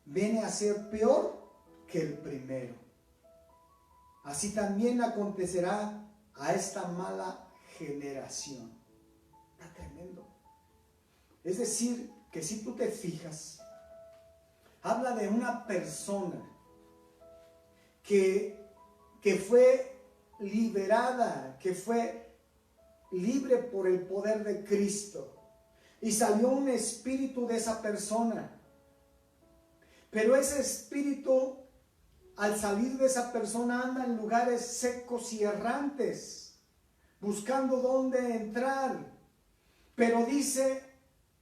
viene a ser peor que el primero. Así también acontecerá a esta mala generación. Está tremendo. Es decir, que si tú te fijas, habla de una persona que fue liberada, que fue libre por el poder de Cristo, y salió un espíritu de esa persona. Pero ese espíritu, al salir de esa persona, anda en lugares secos y errantes, buscando dónde entrar. Pero dice,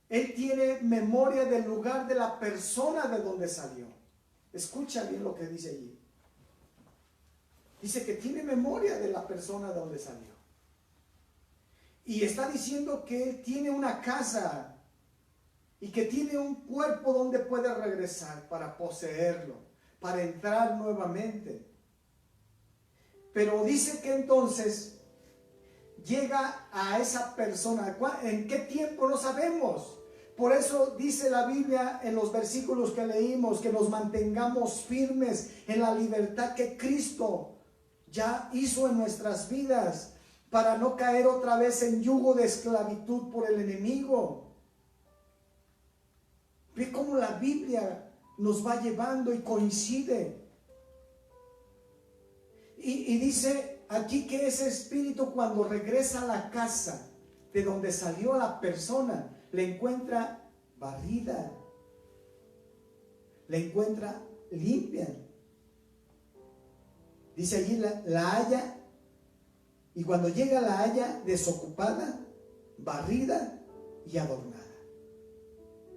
él tiene memoria del lugar de la persona de donde salió. Escucha bien lo que dice allí. Dice que tiene memoria de la persona de donde salió. Y está diciendo que él tiene una casa y que tiene un cuerpo donde puede regresar para poseerlo, para entrar nuevamente. Pero dice que entonces llega a esa persona. ¿En qué tiempo? No sabemos. Por eso dice la Biblia en los versículos que leímos, que nos mantengamos firmes en la libertad que Cristo ya hizo en nuestras vidas, para no caer otra vez en yugo de esclavitud por el enemigo. Ve cómo la Biblia nos va llevando y coincide. Y dice aquí que ese espíritu, cuando regresa a la casa de donde salió la persona, le encuentra barrida, le encuentra limpia. Dice allí, la halla. Y cuando llega, la halla desocupada, barrida y adornada.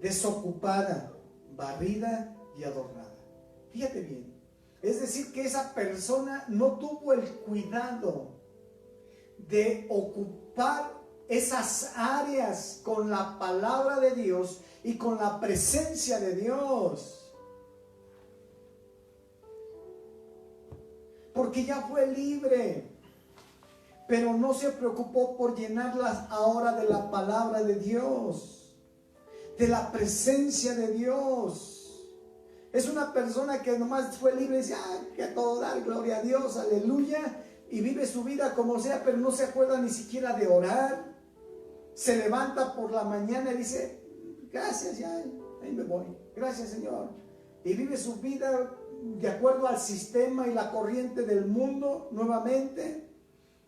Desocupada, barrida y adornada. Fíjate bien. Es decir, que esa persona no tuvo el cuidado de ocupar esas áreas con la palabra de Dios y con la presencia de Dios. porque ya fue libre. Pero no se preocupó por llenarlas ahora de la palabra de Dios, de la presencia de Dios. Es una persona que nomás fue libre y dice, que a todo dar, gloria a Dios, aleluya, y vive su vida como sea, pero no se acuerda ni siquiera de orar. Se levanta por la mañana y dice, gracias, ya, ahí me voy, gracias Señor. Y vive su vida de acuerdo al sistema y la corriente del mundo nuevamente.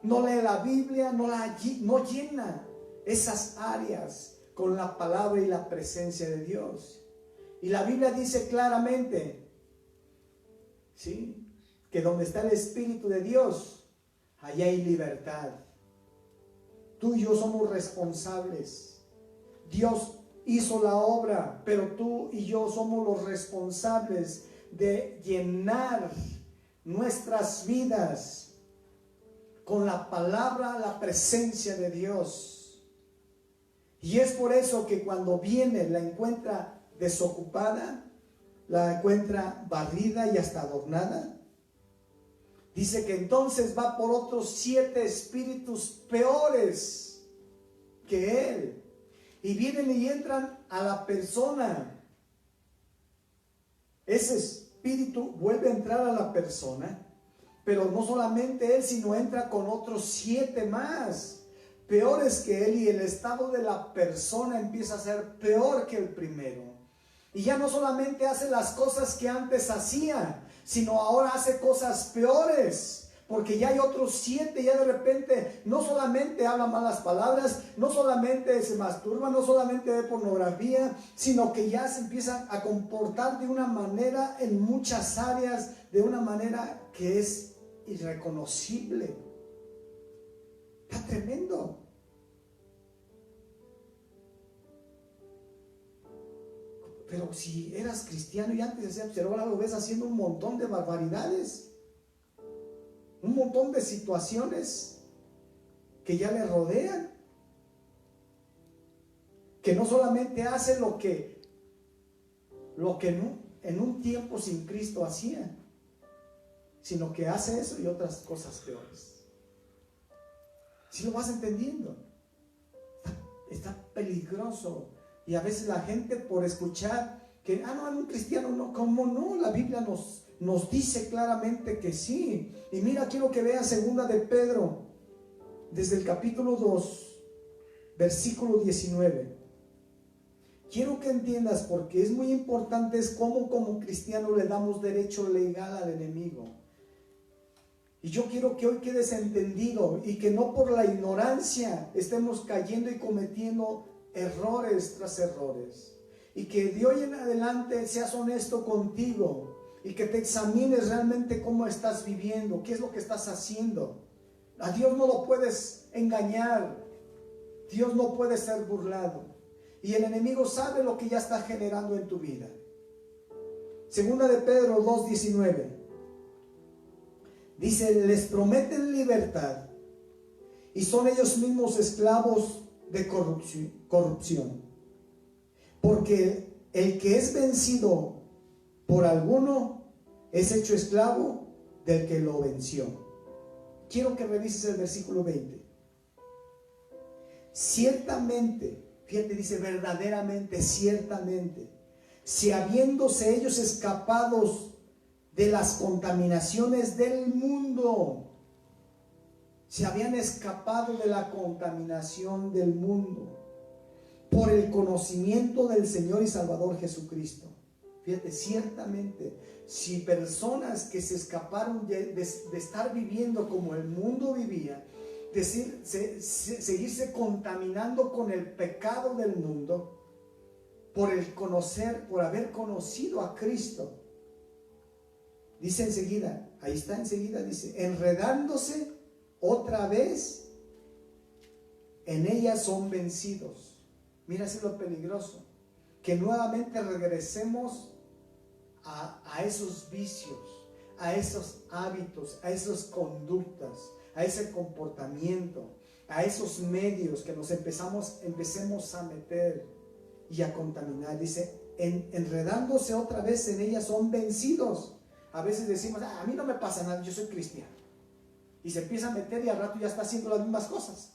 No lee la Biblia, no llena esas áreas con la palabra y la presencia de Dios. Y la Biblia dice claramente, ¿sí?, que donde está el Espíritu de Dios, allá hay libertad. Tú y yo somos responsables. Dios hizo la obra, pero tú y yo somos los responsables de llenar nuestras vidas con la palabra, la presencia de Dios. Y es por eso que cuando viene la encuentra desocupada, la encuentra barrida y hasta adornada. Dice que entonces va por otros 7 espíritus peores que él. Y vienen y entran a la persona. Ese espíritu vuelve a entrar a la persona. Pero no solamente él, sino entra con otros 7 más, peores que él, y el estado de la persona empieza a ser peor que el primero. Y ya no solamente hace las cosas que antes hacía, sino ahora hace cosas peores, porque ya hay otros 7, ya de repente no solamente habla malas palabras, no solamente se masturba, no solamente ve pornografía, sino que ya se empieza a comportar de una manera en muchas áreas, de una manera que es irreconocible. Está tremendo. Pero si eras cristiano y antes hacías, pero ahora lo ves haciendo un montón de barbaridades, un montón de situaciones que ya le rodean, que no solamente hace lo que en un tiempo sin Cristo hacía, sino que hace eso y otras cosas peores. Si lo vas entendiendo, está peligroso. Y a veces la gente, por escuchar que, no, en un cristiano no, ¿cómo no? La Biblia nos dice claramente que sí. Y mira, quiero que veas 2 de Pedro, desde el capítulo 2, versículo 19. Quiero que entiendas, porque es muy importante, es cómo como cristiano le damos derecho legal al enemigo. Y yo quiero que hoy quedes entendido y que no por la ignorancia estemos cayendo y cometiendo errores tras errores. Y que de hoy en adelante seas honesto contigo y que te examines realmente cómo estás viviendo, qué es lo que estás haciendo. A Dios no lo puedes engañar, Dios no puede ser burlado. Y el enemigo sabe lo que ya está generando en tu vida. 2 de Pedro 2:19. Dice, les prometen libertad y son ellos mismos esclavos de corrupción. Porque el que es vencido por alguno es hecho esclavo del que lo venció. Quiero que revises el versículo 20. Ciertamente, fíjate, dice verdaderamente, ciertamente, si habiéndose ellos escapados de las contaminaciones del mundo, se habían escapado de la contaminación del mundo por el conocimiento del Señor y Salvador Jesucristo. Fíjate, ciertamente, si personas que se escaparon de estar viviendo como el mundo vivía, seguirse contaminando con el pecado del mundo, por haber conocido a Cristo, dice enseguida, ahí está enseguida, dice, enredándose otra vez, en ellas son vencidos. Mira, eso es lo peligroso, que nuevamente regresemos a esos vicios, a esos hábitos, a esas conductas, a ese comportamiento, a esos medios que nos empecemos a meter y a contaminar. Dice, enredándose otra vez en ellas son vencidos. a veces decimos, a mí no me pasa nada, yo soy cristiano. Y se empieza a meter y al rato ya está haciendo las mismas cosas.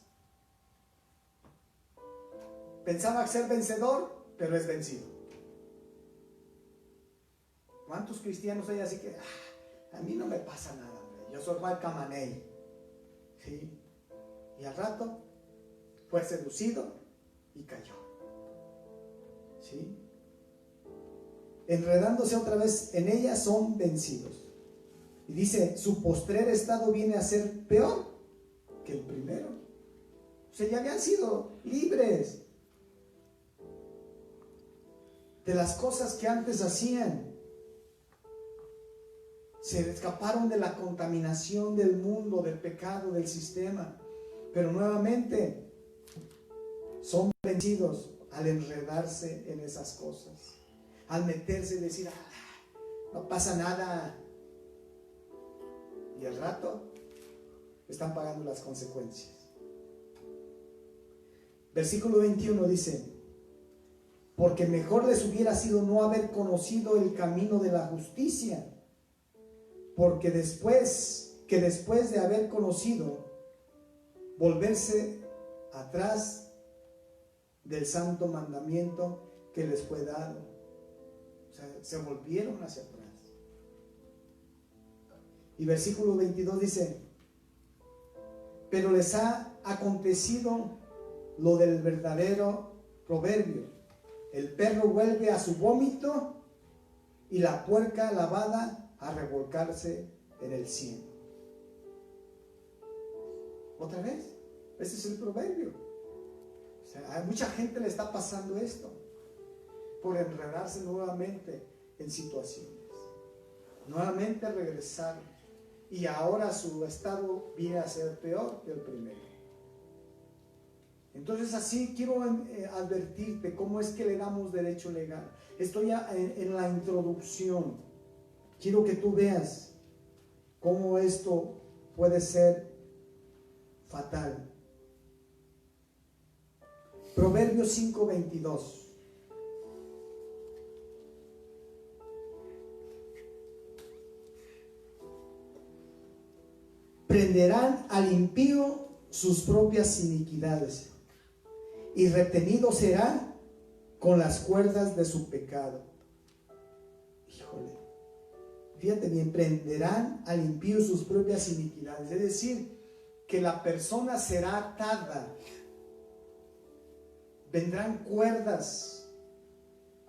Pensaba ser vencedor, pero es vencido. ¿Cuántos cristianos hay así que, a mí no me pasa nada, hombre, yo soy Juan Camaney? ¿Sí? Y al rato fue seducido y cayó. ¿Sí? Enredándose otra vez en ella, son vencidos. Y dice, su postrer estado viene a ser peor que el primero. O sea, ya habían sido libres de las cosas que antes hacían. Se escaparon de la contaminación del mundo, del pecado, del sistema. Pero nuevamente son vencidos al enredarse en esas cosas. Al meterse y decir, no pasa nada. Y al rato están pagando las consecuencias. Versículo 21 dice, porque mejor les hubiera sido no haber conocido el camino de la justicia, porque después de haber conocido, volverse atrás del santo mandamiento que les fue dado. O sea, se volvieron hacia atrás. Y versículo 22 dice, pero les ha acontecido lo del verdadero proverbio: el perro vuelve a su vómito y la puerca lavada a revolcarse en el cieno. Otra vez, ese es el proverbio. O sea, a mucha gente le está pasando esto por enredarse nuevamente en situaciones, nuevamente regresar, y ahora su estado viene a ser peor que el primero. Entonces, así quiero advertirte cómo es que le damos derecho legal. Estoy ya en la introducción. Quiero que tú veas cómo esto puede ser fatal. Proverbios 5:22. Prenderán al impío sus propias iniquidades, y retenido será con las cuerdas de su pecado. Híjole, fíjate bien, prenderán al impío sus propias iniquidades, es decir, que la persona será atada. Vendrán cuerdas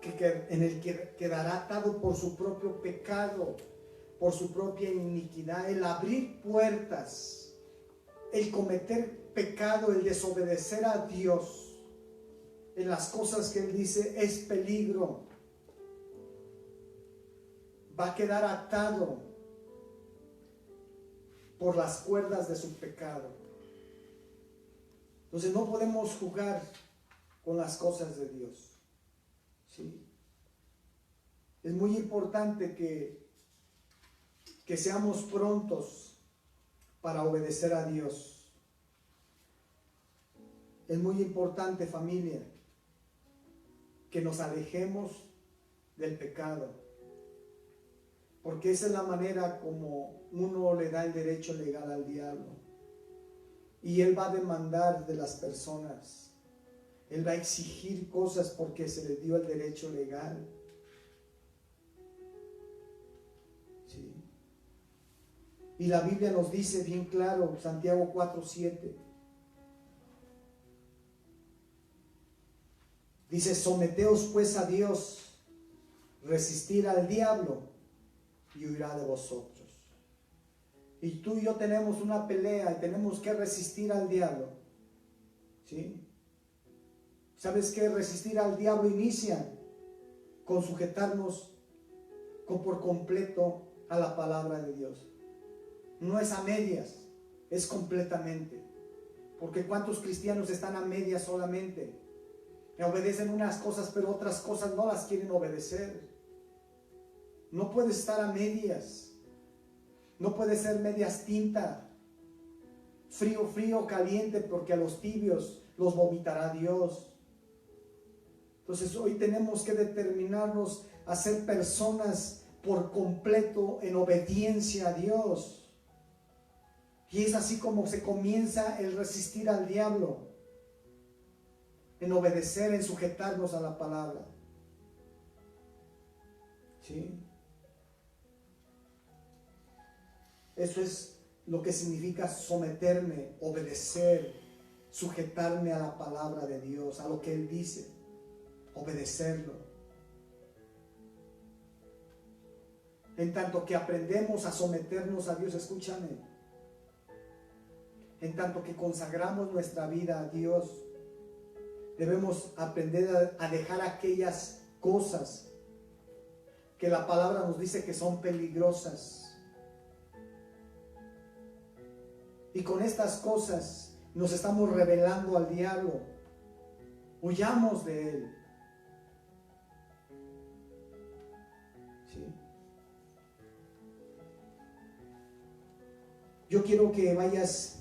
en el que quedará atado por su propio pecado, por su propia iniquidad. El abrir puertas, el cometer pecado, el desobedecer a Dios en las cosas que Él dice es peligro. Va a quedar atado por las cuerdas de su pecado. Entonces no podemos jugar con las cosas de Dios. ¿Sí? Es muy importante que seamos prontos para obedecer a Dios. Es muy importante, familia, que nos alejemos del pecado, porque esa es la manera como uno le da el derecho legal al diablo, y él va a demandar de las personas, él va a exigir cosas porque se le dio el derecho legal. ¿Sí? Y la Biblia nos dice bien claro, Santiago 4:7, dice, someteos pues a Dios, resistir al diablo y huirá de vosotros. Y tú y yo tenemos una pelea y tenemos que resistir al diablo. ¿Sí? ¿Sabes qué? Resistir al diablo inicia con sujetarnos por completo a la palabra de Dios. No es a medias, es completamente. Porque ¿cuántos cristianos están a medias solamente? Obedecen unas cosas, pero otras cosas no las quieren obedecer. No puedes estar a medias. No puede ser medias tinta. Frío, frío, caliente, porque a los tibios los vomitará Dios. Entonces hoy tenemos que determinarnos a ser personas por completo en obediencia a Dios. Y es así como se comienza el resistir al diablo, en obedecer, en sujetarnos a la palabra. ¿Sí? Eso es lo que significa someterme, obedecer, sujetarme a la palabra de Dios, a lo que Él dice, obedecerlo. En tanto que aprendemos a someternos a Dios, escúchame, en tanto que consagramos nuestra vida a Dios, debemos aprender a dejar aquellas cosas que la palabra nos dice que son peligrosas. Y con estas cosas nos estamos rebelando al diablo. Huyamos de él. ¿Sí? Yo quiero que vayas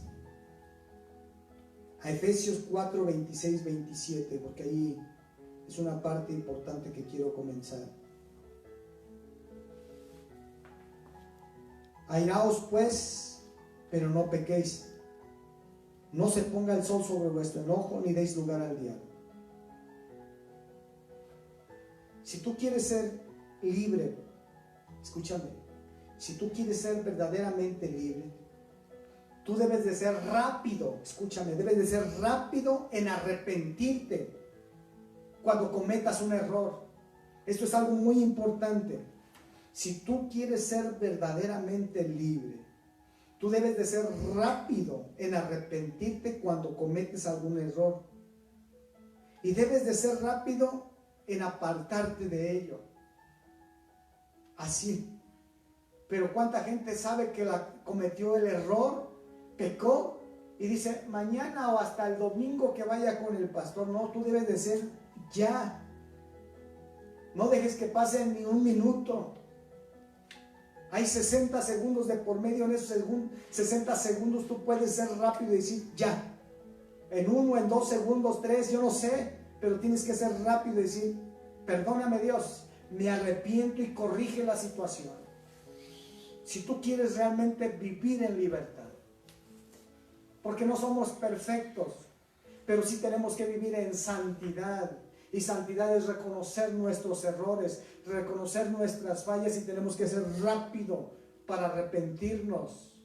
a Efesios 4, 26, 27, porque ahí es una parte importante que quiero comenzar. Airaos pues, pero no pequéis. No se ponga el sol sobre vuestro enojo, ni deis lugar al diablo. Si tú quieres ser libre, escúchame, si tú quieres ser verdaderamente libre, tú debes de ser rápido, escúchame, debes de ser rápido en arrepentirte cuando cometas un error. Esto es algo muy importante. Si tú quieres ser verdaderamente libre, tú debes de ser rápido en arrepentirte cuando cometes algún error. Y debes de ser rápido en apartarte de ello. Así. Pero ¿cuánta gente sabe que cometió el error, pecó y dice, mañana o hasta el domingo que vaya con el pastor? No, tú debes de ser ya. No dejes que pase ni un minuto. Hay 60 segundos de por medio. En esos 60 segundos tú puedes ser rápido y decir ya. En 1, en 2 segundos, 3, yo no sé, pero tienes que ser rápido y decir, perdóname Dios, me arrepiento y corrige la situación. Si tú quieres realmente vivir en libertad, porque no somos perfectos, pero sí tenemos que vivir en santidad. Y santidad es reconocer nuestros errores, reconocer nuestras fallas, y tenemos que ser rápido para arrepentirnos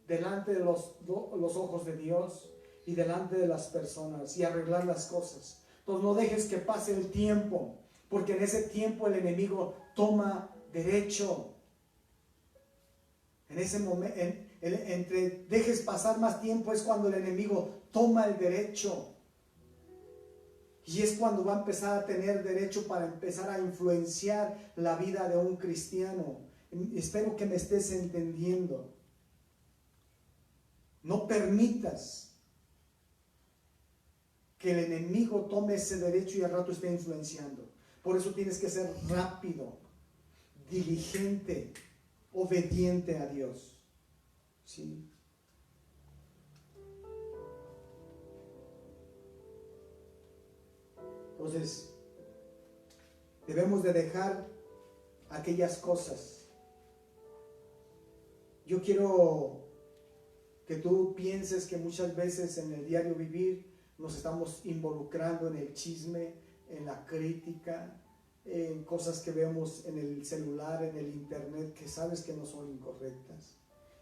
delante de los ojos de Dios y delante de las personas y arreglar las cosas. Entonces no dejes que pase el tiempo, porque en ese tiempo el enemigo toma derecho. En ese momento, entre dejes pasar más tiempo, es cuando el enemigo toma el derecho. Y es cuando va a empezar a tener derecho para empezar a influenciar la vida de un cristiano. Espero que me estés entendiendo. No permitas que el enemigo tome ese derecho y al rato esté influenciando. Por eso tienes que ser rápido, diligente, obediente a Dios. ¿Sí? Entonces, debemos de dejar aquellas cosas. Yo quiero que tú pienses que muchas veces en el diario vivir nos estamos involucrando en el chisme, en la crítica, en cosas que vemos en el celular, en el internet, que sabes que no son incorrectas,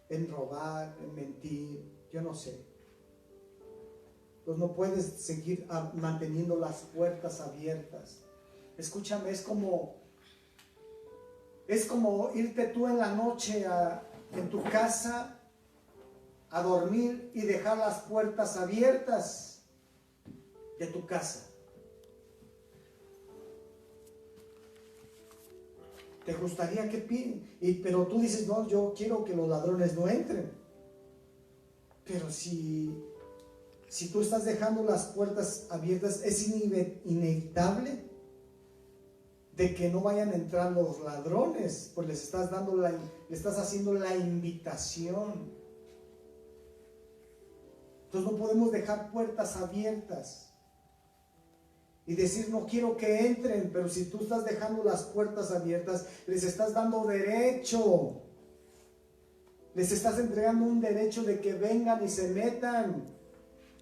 en robar, en mentir, yo no sé. Pues no puedes seguir manteniendo las puertas abiertas. Escúchame, es como irte tú en la noche en tu casa a dormir y dejar las puertas abiertas de tu casa. ¿Te gustaría pero tú dices, no, yo quiero que los ladrones no entren? Pero si tú estás dejando las puertas abiertas, es inevitable de que no vayan a entrar los ladrones, pues le estás haciendo la invitación. Entonces no podemos dejar puertas abiertas. y decir no quiero que entren, pero si tú estás dejando las puertas abiertas, les estás dando derecho, les estás entregando un derecho de que vengan y se metan.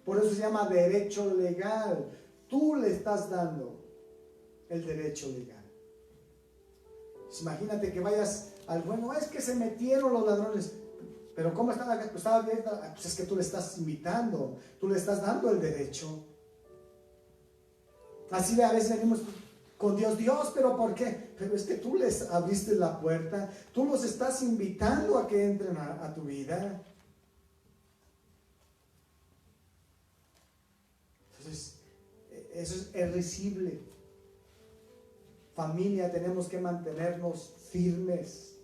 Por eso se llama derecho legal. Tú le estás dando el derecho legal. Imagínate que vayas al bueno, es que se metieron los ladrones, pero ¿cómo estaba abierta? Pues es que tú le estás invitando, tú le estás dando el derecho. Así a veces venimos con Dios, pero ¿por qué? Pero es que tú les abriste la puerta, tú los estás invitando a que entren a tu vida. Entonces, eso es risible. Familia, tenemos que mantenernos firmes.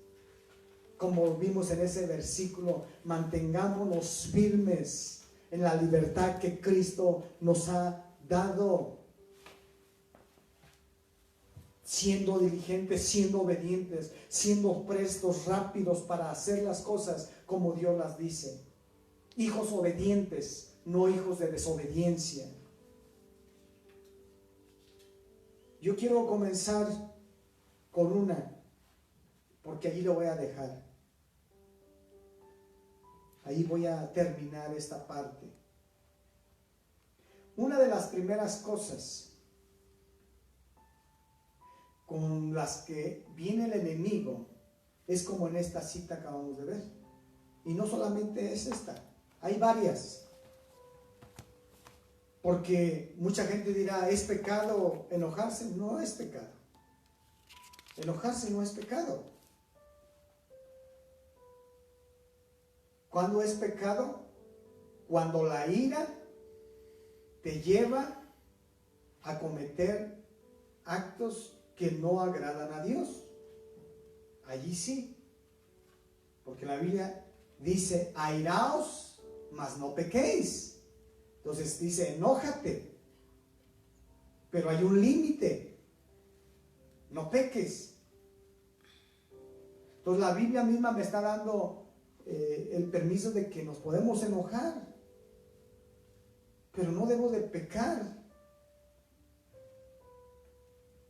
Como vimos en ese versículo, mantengámonos firmes en la libertad que Cristo nos ha dado. Siendo diligentes, siendo obedientes, siendo prestos, rápidos para hacer las cosas como Dios las dice. Hijos obedientes, no hijos de desobediencia. Yo quiero comenzar con una, porque allí lo voy a dejar. Ahí voy a terminar esta parte. Una de las primeras cosas con las que viene el enemigo es como en esta cita que acabamos de ver. Y no solamente es esta, hay varias. Porque mucha gente dirá, ¿es pecado enojarse? No es pecado. Enojarse no es pecado. ¿Cuándo es pecado? Cuando la ira te lleva a cometer actos que no agradan a Dios. Allí sí. Porque la Biblia dice, airaos, mas no pequéis. Entonces dice, enójate, pero hay un límite, no peques. Entonces la Biblia misma me está dando el permiso de que nos podemos enojar, pero no debo de pecar.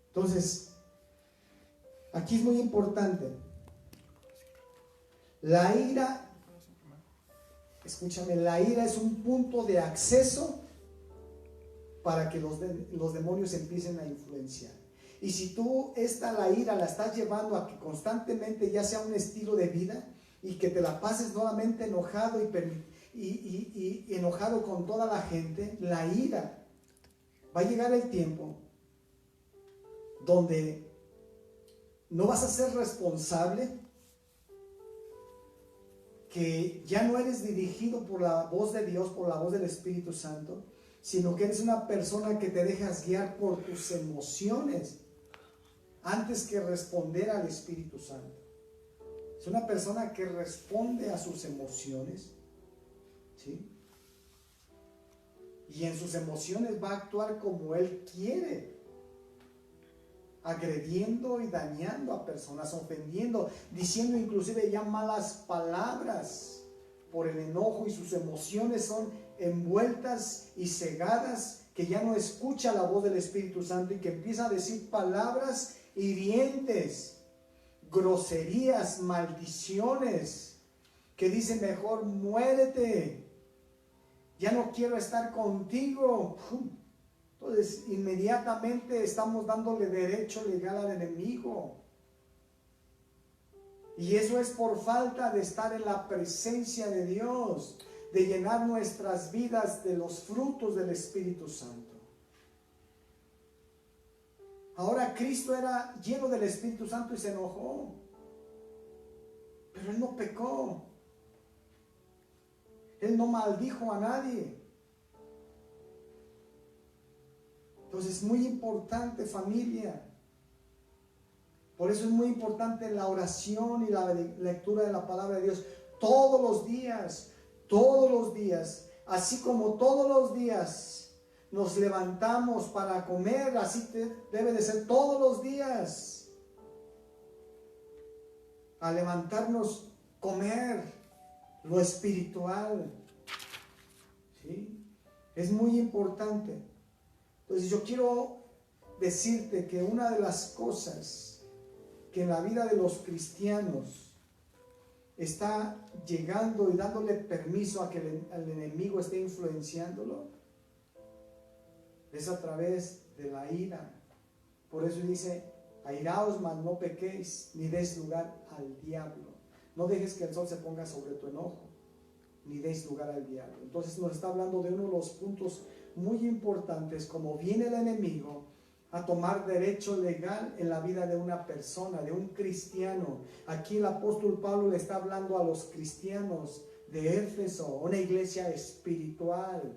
Entonces, aquí es muy importante, la ira. Escúchame, la ira es un punto de acceso para que los demonios empiecen a influenciar. Y si tú la ira la estás llevando a que constantemente ya sea un estilo de vida y que te la pases nuevamente enojado y enojado con toda la gente, la ira, va a llegar el tiempo donde no vas a ser responsable, que ya no eres dirigido por la voz de Dios, por la voz del Espíritu Santo, sino que eres una persona que te dejas guiar por tus emociones antes que responder al Espíritu Santo. Es una persona que responde a sus emociones, ¿sí? Y en sus emociones va a actuar como él quiere, agrediendo y dañando a personas, ofendiendo, diciendo inclusive ya malas palabras por el enojo, y sus emociones son envueltas y cegadas, que ya no escucha la voz del Espíritu Santo y que empieza a decir palabras hirientes, groserías, maldiciones, que dice mejor muérete, ya no quiero estar contigo. Entonces, inmediatamente estamos dándole derecho legal al enemigo. Y eso es por falta de estar en la presencia de Dios, de llenar nuestras vidas de los frutos del Espíritu Santo. Ahora Cristo era lleno del Espíritu Santo y se enojó, pero Él no pecó. Él no maldijo a nadie. Entonces es muy importante, familia. Por eso es muy importante la oración y la lectura de la palabra de Dios todos los días, así como todos los días nos levantamos para comer, así debe de ser todos los días. Al levantarnos, comer lo espiritual, ¿sí? Es muy importante. Entonces yo quiero decirte que una de las cosas que en la vida de los cristianos está llegando y dándole permiso a que el enemigo esté influenciándolo es a través de la ira. Por eso dice: airaos, mas no pequéis, ni des lugar al diablo. No dejes que el sol se ponga sobre tu enojo, ni des lugar al diablo. Entonces nos está hablando de uno de los puntos muy importantes, como viene el enemigo a tomar derecho legal en la vida de una persona, de un cristiano. Aquí el apóstol Pablo le está hablando a los cristianos de Éfeso, una iglesia espiritual,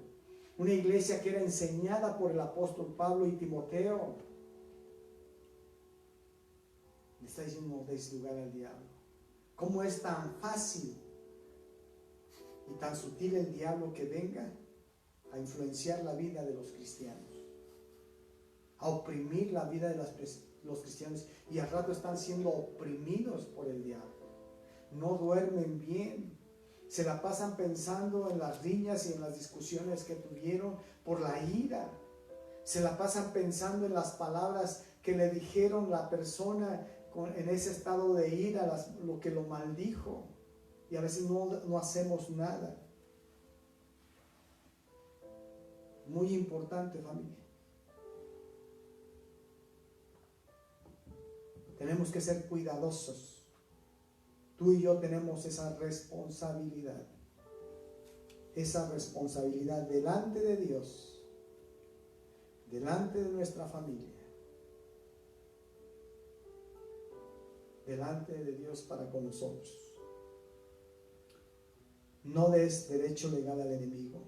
una iglesia que era enseñada por el apóstol Pablo y Timoteo. Le está diciendo: no des lugar al diablo. ¿Cómo es tan fácil y tan sutil el diablo que venga a influenciar la vida de los cristianos, a oprimir la vida de los cristianos? Y al rato están siendo oprimidos por el diablo. No duermen bien, se la pasan pensando en las riñas y en las discusiones que tuvieron por la ira. Se la pasan pensando en las palabras que le dijeron la persona en ese estado de ira, lo que lo maldijo. Y a veces no hacemos nada. Muy importante, familia. Tenemos que ser cuidadosos. Tú y yo tenemos esa responsabilidad delante de Dios, delante de nuestra familia, delante de Dios para con nosotros. No des derecho legal al enemigo.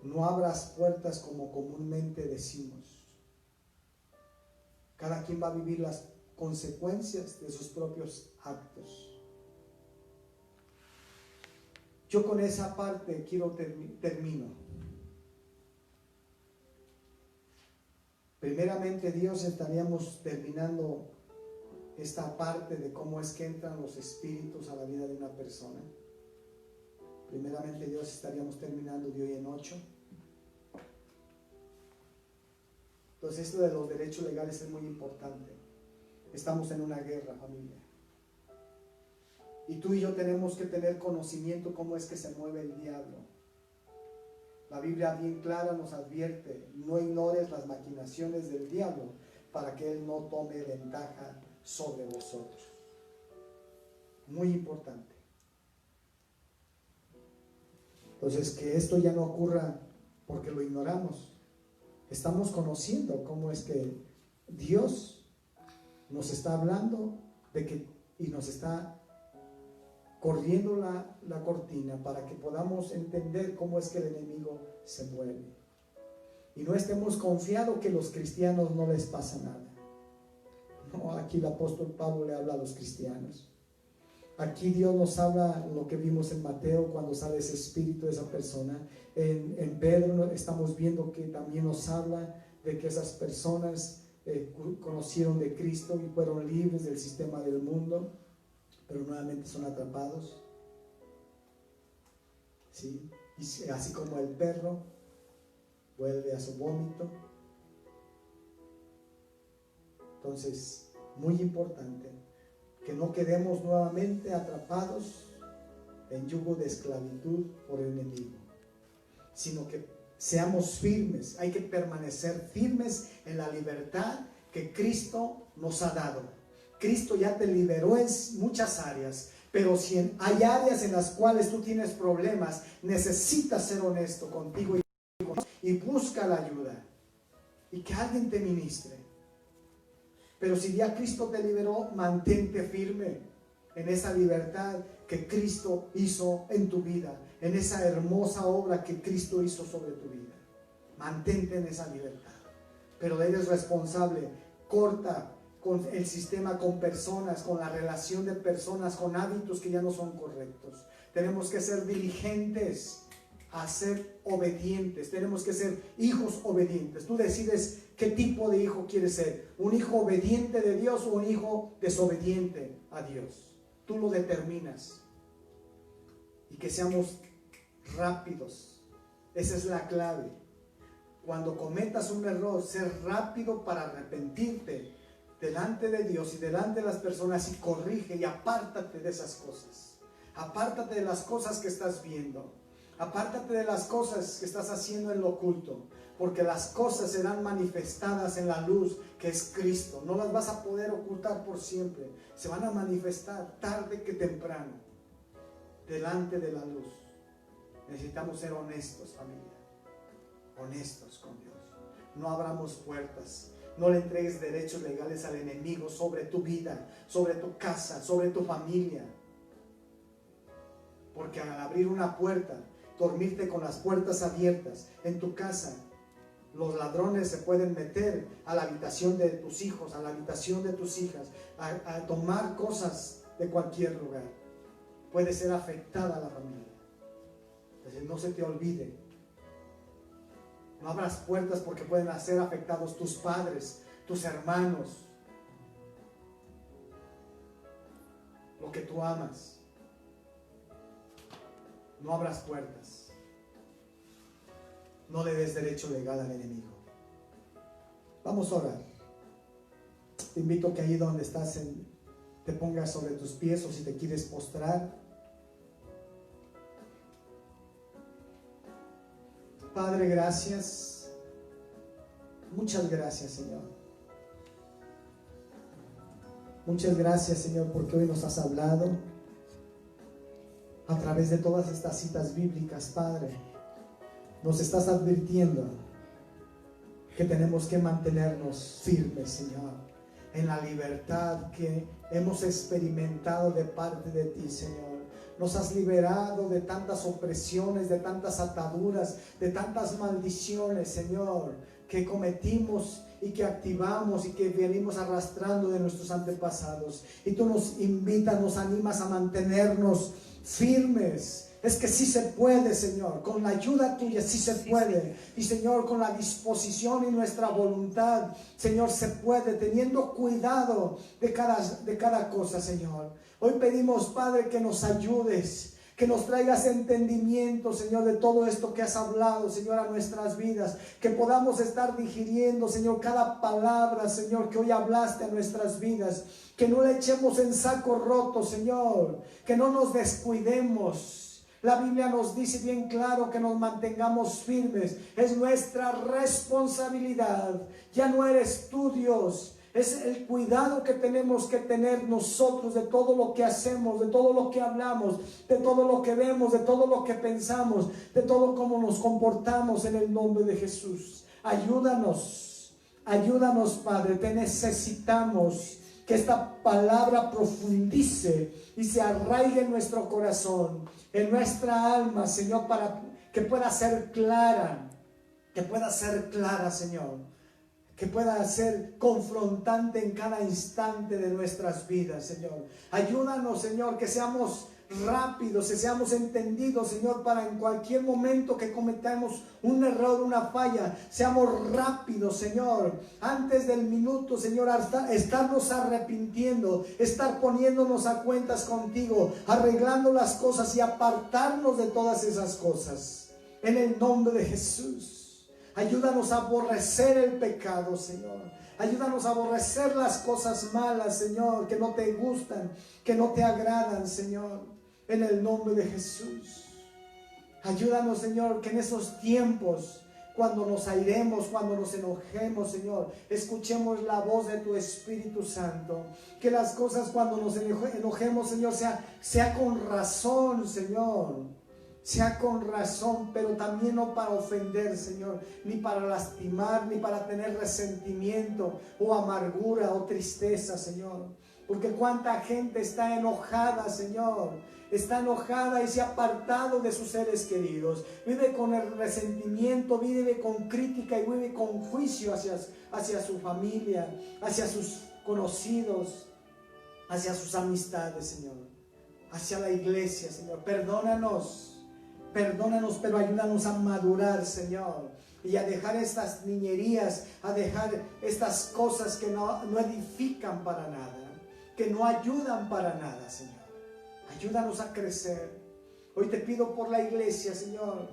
No abras puertas como comúnmente decimos. Cada quien va a vivir las consecuencias de sus propios actos. Yo con esa parte termino. Primeramente, Dios, estaríamos terminando esta parte de cómo es que entran los espíritus a la vida de una persona. Primeramente, Dios, estaríamos terminando de hoy en 8. Entonces, esto de los derechos legales es muy importante. Estamos en una guerra, familia. Y tú y yo tenemos que tener conocimiento cómo es que se mueve el diablo. La Biblia bien clara nos advierte: no ignores las maquinaciones del diablo para que él no tome ventaja sobre vosotros. Muy importante. Entonces, que esto ya no ocurra porque lo ignoramos. Estamos conociendo cómo es que Dios nos está hablando y nos está corriendo la cortina para que podamos entender cómo es que el enemigo se mueve. Y no estemos confiados que a los cristianos no les pasa nada. No, aquí el apóstol Pablo le habla a los cristianos. Aquí Dios nos habla lo que vimos en Mateo cuando sale ese espíritu de esa persona. En Pedro estamos viendo que también nos habla de que esas personas conocieron de Cristo y fueron libres del sistema del mundo, pero nuevamente son atrapados. ¿Sí? Y así como el perro vuelve a su vómito. Entonces, muy importante que no quedemos nuevamente atrapados en yugo de esclavitud por el enemigo, sino que seamos firmes. Hay que permanecer firmes en la libertad que Cristo nos ha dado. Cristo ya te liberó en muchas áreas, pero si hay áreas en las cuales tú tienes problemas, necesitas ser honesto contigo y busca la ayuda y que alguien te ministre. Pero si ya Cristo te liberó, mantente firme en esa libertad que Cristo hizo en tu vida, en esa hermosa obra que Cristo hizo sobre tu vida. Mantente en esa libertad, pero eres responsable. Corta con el sistema, con personas, con la relación de personas, con hábitos que ya no son correctos. Tenemos que ser diligentes a ser obedientes. Tenemos que ser hijos obedientes. Tú decides qué tipo de hijo quieres ser: un hijo obediente de Dios o un hijo desobediente a Dios. Tú lo determinas. Y que seamos rápidos. Esa es la clave. cuando cometas un error, ser rápido para arrepentirte delante de Dios y delante de las personas, y corrige y apártate de esas cosas. Apártate de las cosas que estás viendo. Apártate de las cosas que estás haciendo en lo oculto, porque las cosas serán manifestadas en la luz que es Cristo. No las vas a poder ocultar por siempre. Se van a manifestar tarde que temprano delante de la luz. Necesitamos ser honestos, familia. Honestos con Dios. No abramos puertas. No le entregues derechos legales al enemigo sobre tu vida, sobre tu casa, sobre tu familia. Porque al abrir una puerta, dormirte con las puertas abiertas en tu casa, los ladrones se pueden meter a la habitación de tus hijos, a la habitación de tus hijas, a tomar cosas de cualquier lugar. Puede ser afectada la familia. Entonces no se te olvide. No abras puertas porque pueden ser afectados tus padres, tus hermanos, lo que tú amas. No abras puertas. No le des derecho legal al enemigo. Vamos a orar. Te invito a que ahí donde estás te pongas sobre tus pies, o si te quieres postrar. Padre, gracias. Muchas gracias, Señor. Muchas gracias, Señor, porque hoy nos has hablado a través de todas estas citas bíblicas, Padre. Nos estás advirtiendo que tenemos que mantenernos firmes, Señor, en la libertad que hemos experimentado de parte de ti, Señor. Nos has liberado de tantas opresiones, de tantas ataduras, de tantas maldiciones, Señor, que cometimos y que activamos y que venimos arrastrando de nuestros antepasados. Y tú nos invitas, nos animas a mantenernos firmes. Es que sí se puede, Señor, con la ayuda tuya sí se puede. Y Señor, con la disposición y nuestra voluntad, Señor, se puede, teniendo cuidado de cada cosa, Señor. Hoy pedimos, Padre, que nos ayudes, que nos traigas entendimiento, Señor, de todo esto que has hablado, Señor, a nuestras vidas. Que podamos estar digiriendo, Señor, cada palabra, Señor, que hoy hablaste a nuestras vidas. Que no le echemos en saco roto, Señor. Que no nos descuidemos. La Biblia nos dice bien claro que nos mantengamos firmes. Es nuestra responsabilidad. Ya no eres tú, Dios. Es el cuidado que tenemos que tener nosotros de todo lo que hacemos, de todo lo que hablamos, de todo lo que vemos, de todo lo que pensamos, de todo cómo nos comportamos en el nombre de Jesús. Ayúdanos, ayúdanos, Padre, te necesitamos. Que esta palabra profundice y se arraigue en nuestro corazón, en nuestra alma, Señor, para que pueda ser clara, Señor, que pueda ser confrontante en cada instante de nuestras vidas, Señor. Ayúdanos, Señor, que seamos rápidos, que seamos entendidos, Señor, para en cualquier momento que cometamos un error, una falla, seamos rápidos, Señor, antes del minuto, Señor, estarnos arrepintiendo, estar poniéndonos a cuentas contigo, arreglando las cosas y apartarnos de todas esas cosas, en el nombre de Jesús. Ayúdanos a aborrecer el pecado, Señor. Ayúdanos a aborrecer las cosas malas, Señor, que no te gustan, que no te agradan, Señor. En el nombre de Jesús. Ayúdanos, Señor, que en esos tiempos, cuando nos airemos, cuando nos enojemos, Señor, escuchemos la voz de tu Espíritu Santo. Que las cosas cuando nos enojemos, Señor, sea con razón, Señor. Sea con razón, pero también no para ofender, Señor, ni para lastimar, ni para tener resentimiento o amargura o tristeza, Señor. Porque cuánta gente está enojada, Señor. Está enojada y se ha apartado de sus seres queridos. Vive con el resentimiento, vive con crítica y vive con juicio hacia su familia, hacia sus conocidos, hacia sus amistades, Señor. Hacia la iglesia, Señor. Perdónanos, pero ayúdanos a madurar, Señor. Y a dejar estas niñerías, a dejar estas cosas que no edifican para nada, que no ayudan para nada, Señor. Ayúdanos a crecer. Hoy te pido por la iglesia, Señor,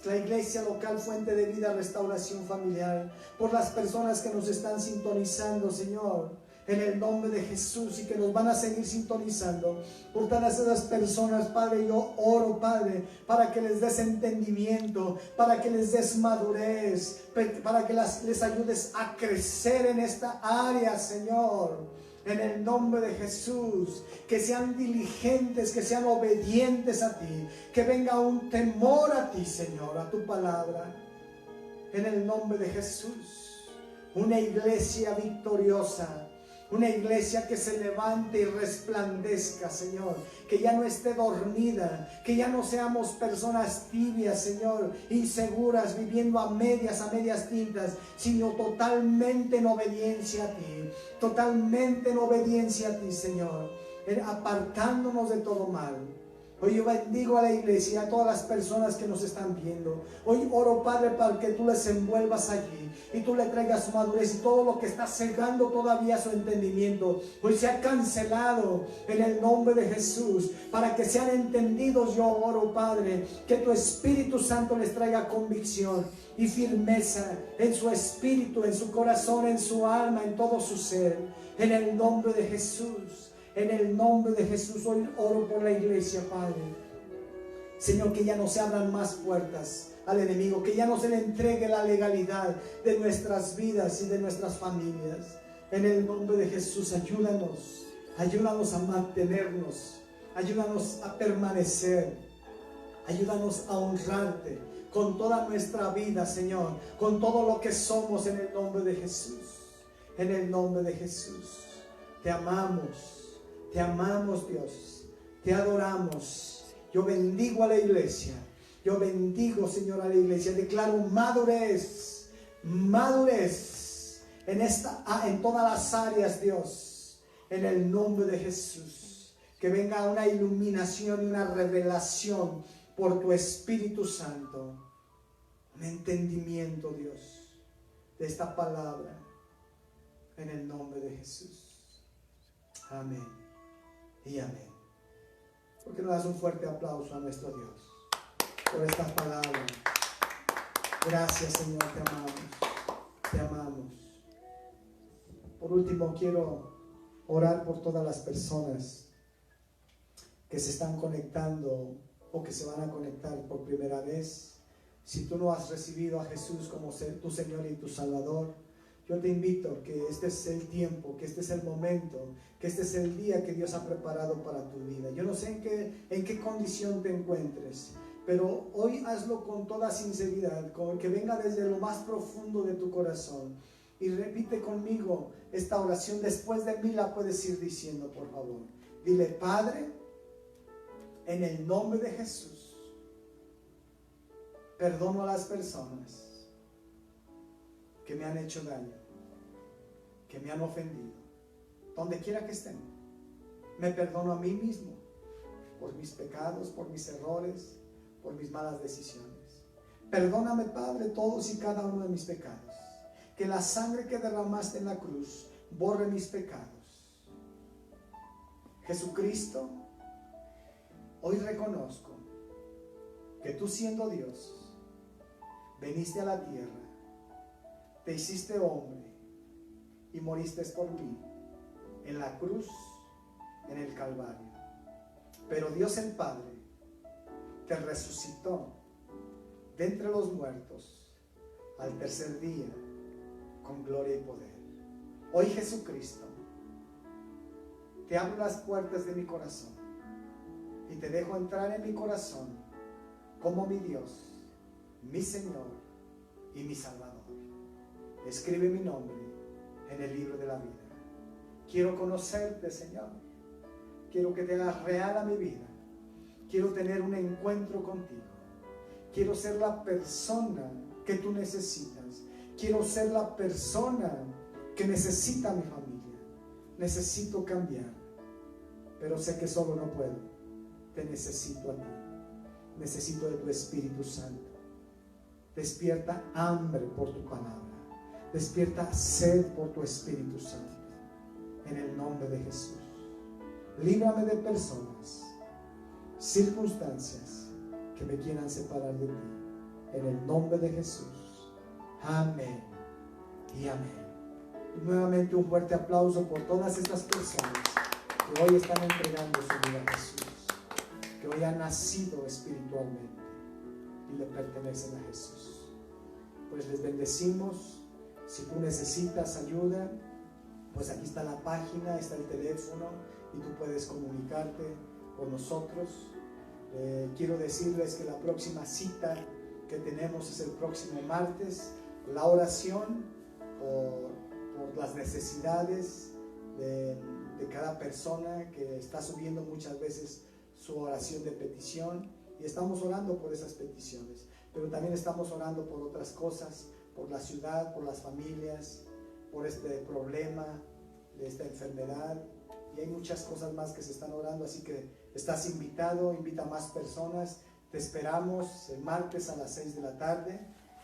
la iglesia local Fuente de Vida, Restauración Familiar, por las personas que nos están sintonizando, Señor, en el nombre de Jesús, y que nos van a seguir sintonizando, por todas esas personas, Padre. Yo oro, Padre, para que les des entendimiento, para que les des madurez, para que les ayudes a crecer en esta área, Señor. En el nombre de Jesús, que sean diligentes, que sean obedientes a ti, que venga un temor a ti, Señor, a tu palabra. En el nombre de Jesús, una iglesia victoriosa, una iglesia que se levante y resplandezca, Señor, que ya no esté dormida, que ya no seamos personas tibias, Señor, inseguras, viviendo a medias tintas, sino totalmente en obediencia a ti, totalmente en obediencia a ti, Señor, apartándonos de todo mal. Hoy yo bendigo a la iglesia, a todas las personas que nos están viendo. Hoy oro, Padre, para que tú les envuelvas allí y tú le traigas madurez, y todo lo que está cegando todavía su entendimiento hoy se ha cancelado en el nombre de Jesús, para que sean entendidos. Yo oro, Padre, que tu Espíritu Santo les traiga convicción y firmeza en su espíritu, en su corazón, en su alma, en todo su ser, en el nombre de Jesús. En el nombre de Jesús, hoy oro por la iglesia, Padre. Señor, que ya no se abran más puertas al enemigo, que ya no se le entregue la legalidad de nuestras vidas y de nuestras familias. En el nombre de Jesús, ayúdanos a mantenernos, ayúdanos a permanecer, ayúdanos a honrarte con toda nuestra vida, Señor, con todo lo que somos, en el nombre de Jesús. En el nombre de Jesús, te amamos. Te amamos, Dios, te adoramos. Yo bendigo a la iglesia, yo bendigo, Señor, a la iglesia. Declaro madurez en todas las áreas, Dios, en el nombre de Jesús. Que venga una iluminación y una revelación por tu Espíritu Santo, un entendimiento, Dios, de esta palabra, en el nombre de Jesús. Amén y amén. ¿Por qué no das un fuerte aplauso a nuestro Dios por esta palabra? Gracias, Señor, te amamos, te amamos. Por último, quiero orar por todas las personas que se están conectando o que se van a conectar por primera vez. Si tú no has recibido a Jesús como tu Señor y tu Salvador, yo te invito que este es el tiempo, que este es el momento, que este es el día que Dios ha preparado para tu vida. Yo no sé en qué condición te encuentres, pero hoy hazlo con toda sinceridad, que venga desde lo más profundo de tu corazón. Y repite conmigo esta oración. Después de mí la puedes ir diciendo, por favor. Dile: Padre, en el nombre de Jesús, perdono a las personas que me han hecho daño, que me han ofendido, donde quiera que estén. Me perdono a mí mismo por mis pecados, por mis errores, por mis malas decisiones. Perdóname, Padre, todos y cada uno de mis pecados. Que la sangre que derramaste en la cruz borre mis pecados. Jesucristo, hoy reconozco que tú, siendo Dios, veniste a la tierra, te hiciste hombre y moriste por mí en la cruz, en el Calvario. Pero Dios el Padre te resucitó de entre los muertos al tercer día con gloria y poder. Hoy, Jesucristo, te abro las puertas de mi corazón y te dejo entrar en mi corazón como mi Dios, mi Señor y mi Salvador. Escribe mi nombre en el libro de la vida. Quiero conocerte, Señor. Quiero que te hagas real a mi vida. Quiero tener un encuentro contigo. Quiero ser la persona que tú necesitas. Quiero ser la persona que necesita mi familia. Necesito cambiar, pero sé que solo no puedo. Te necesito a ti. Necesito de tu Espíritu Santo. Despierta hambre por tu palabra. Despierta sed por tu Espíritu Santo. En el nombre de Jesús. Líbrame de personas, circunstancias que me quieran separar de ti. en el nombre de Jesús. Amén y amén. Y nuevamente un fuerte aplauso por todas estas personas que hoy están entregando su vida a Jesús, que hoy han nacido espiritualmente y le pertenecen a Jesús. Pues les bendecimos. Si tú necesitas ayuda, pues aquí está la página, está el teléfono y tú puedes comunicarte con nosotros. Quiero decirles que la próxima cita que tenemos es el próximo martes. La oración por las necesidades de cada persona que está subiendo muchas veces su oración de petición, y estamos orando por esas peticiones, pero también estamos orando por otras cosas, por la ciudad, por las familias, por este problema de esta enfermedad, y hay muchas cosas más que se están orando. Así que estás invitado, invita a más personas. Te esperamos el martes a las 6 de la tarde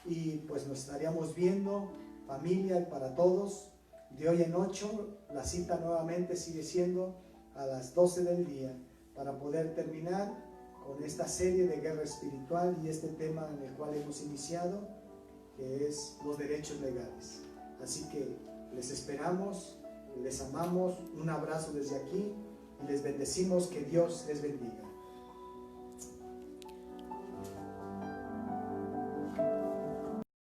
y pues nos estaríamos viendo, familia, y para todos. De hoy en 8, la cita nuevamente sigue siendo a las 12 del día para poder terminar con esta serie de guerra espiritual y este tema en el cual hemos iniciado, que es los derechos legales. Así que les esperamos, les amamos, un abrazo desde aquí y les bendecimos. Que Dios les bendiga.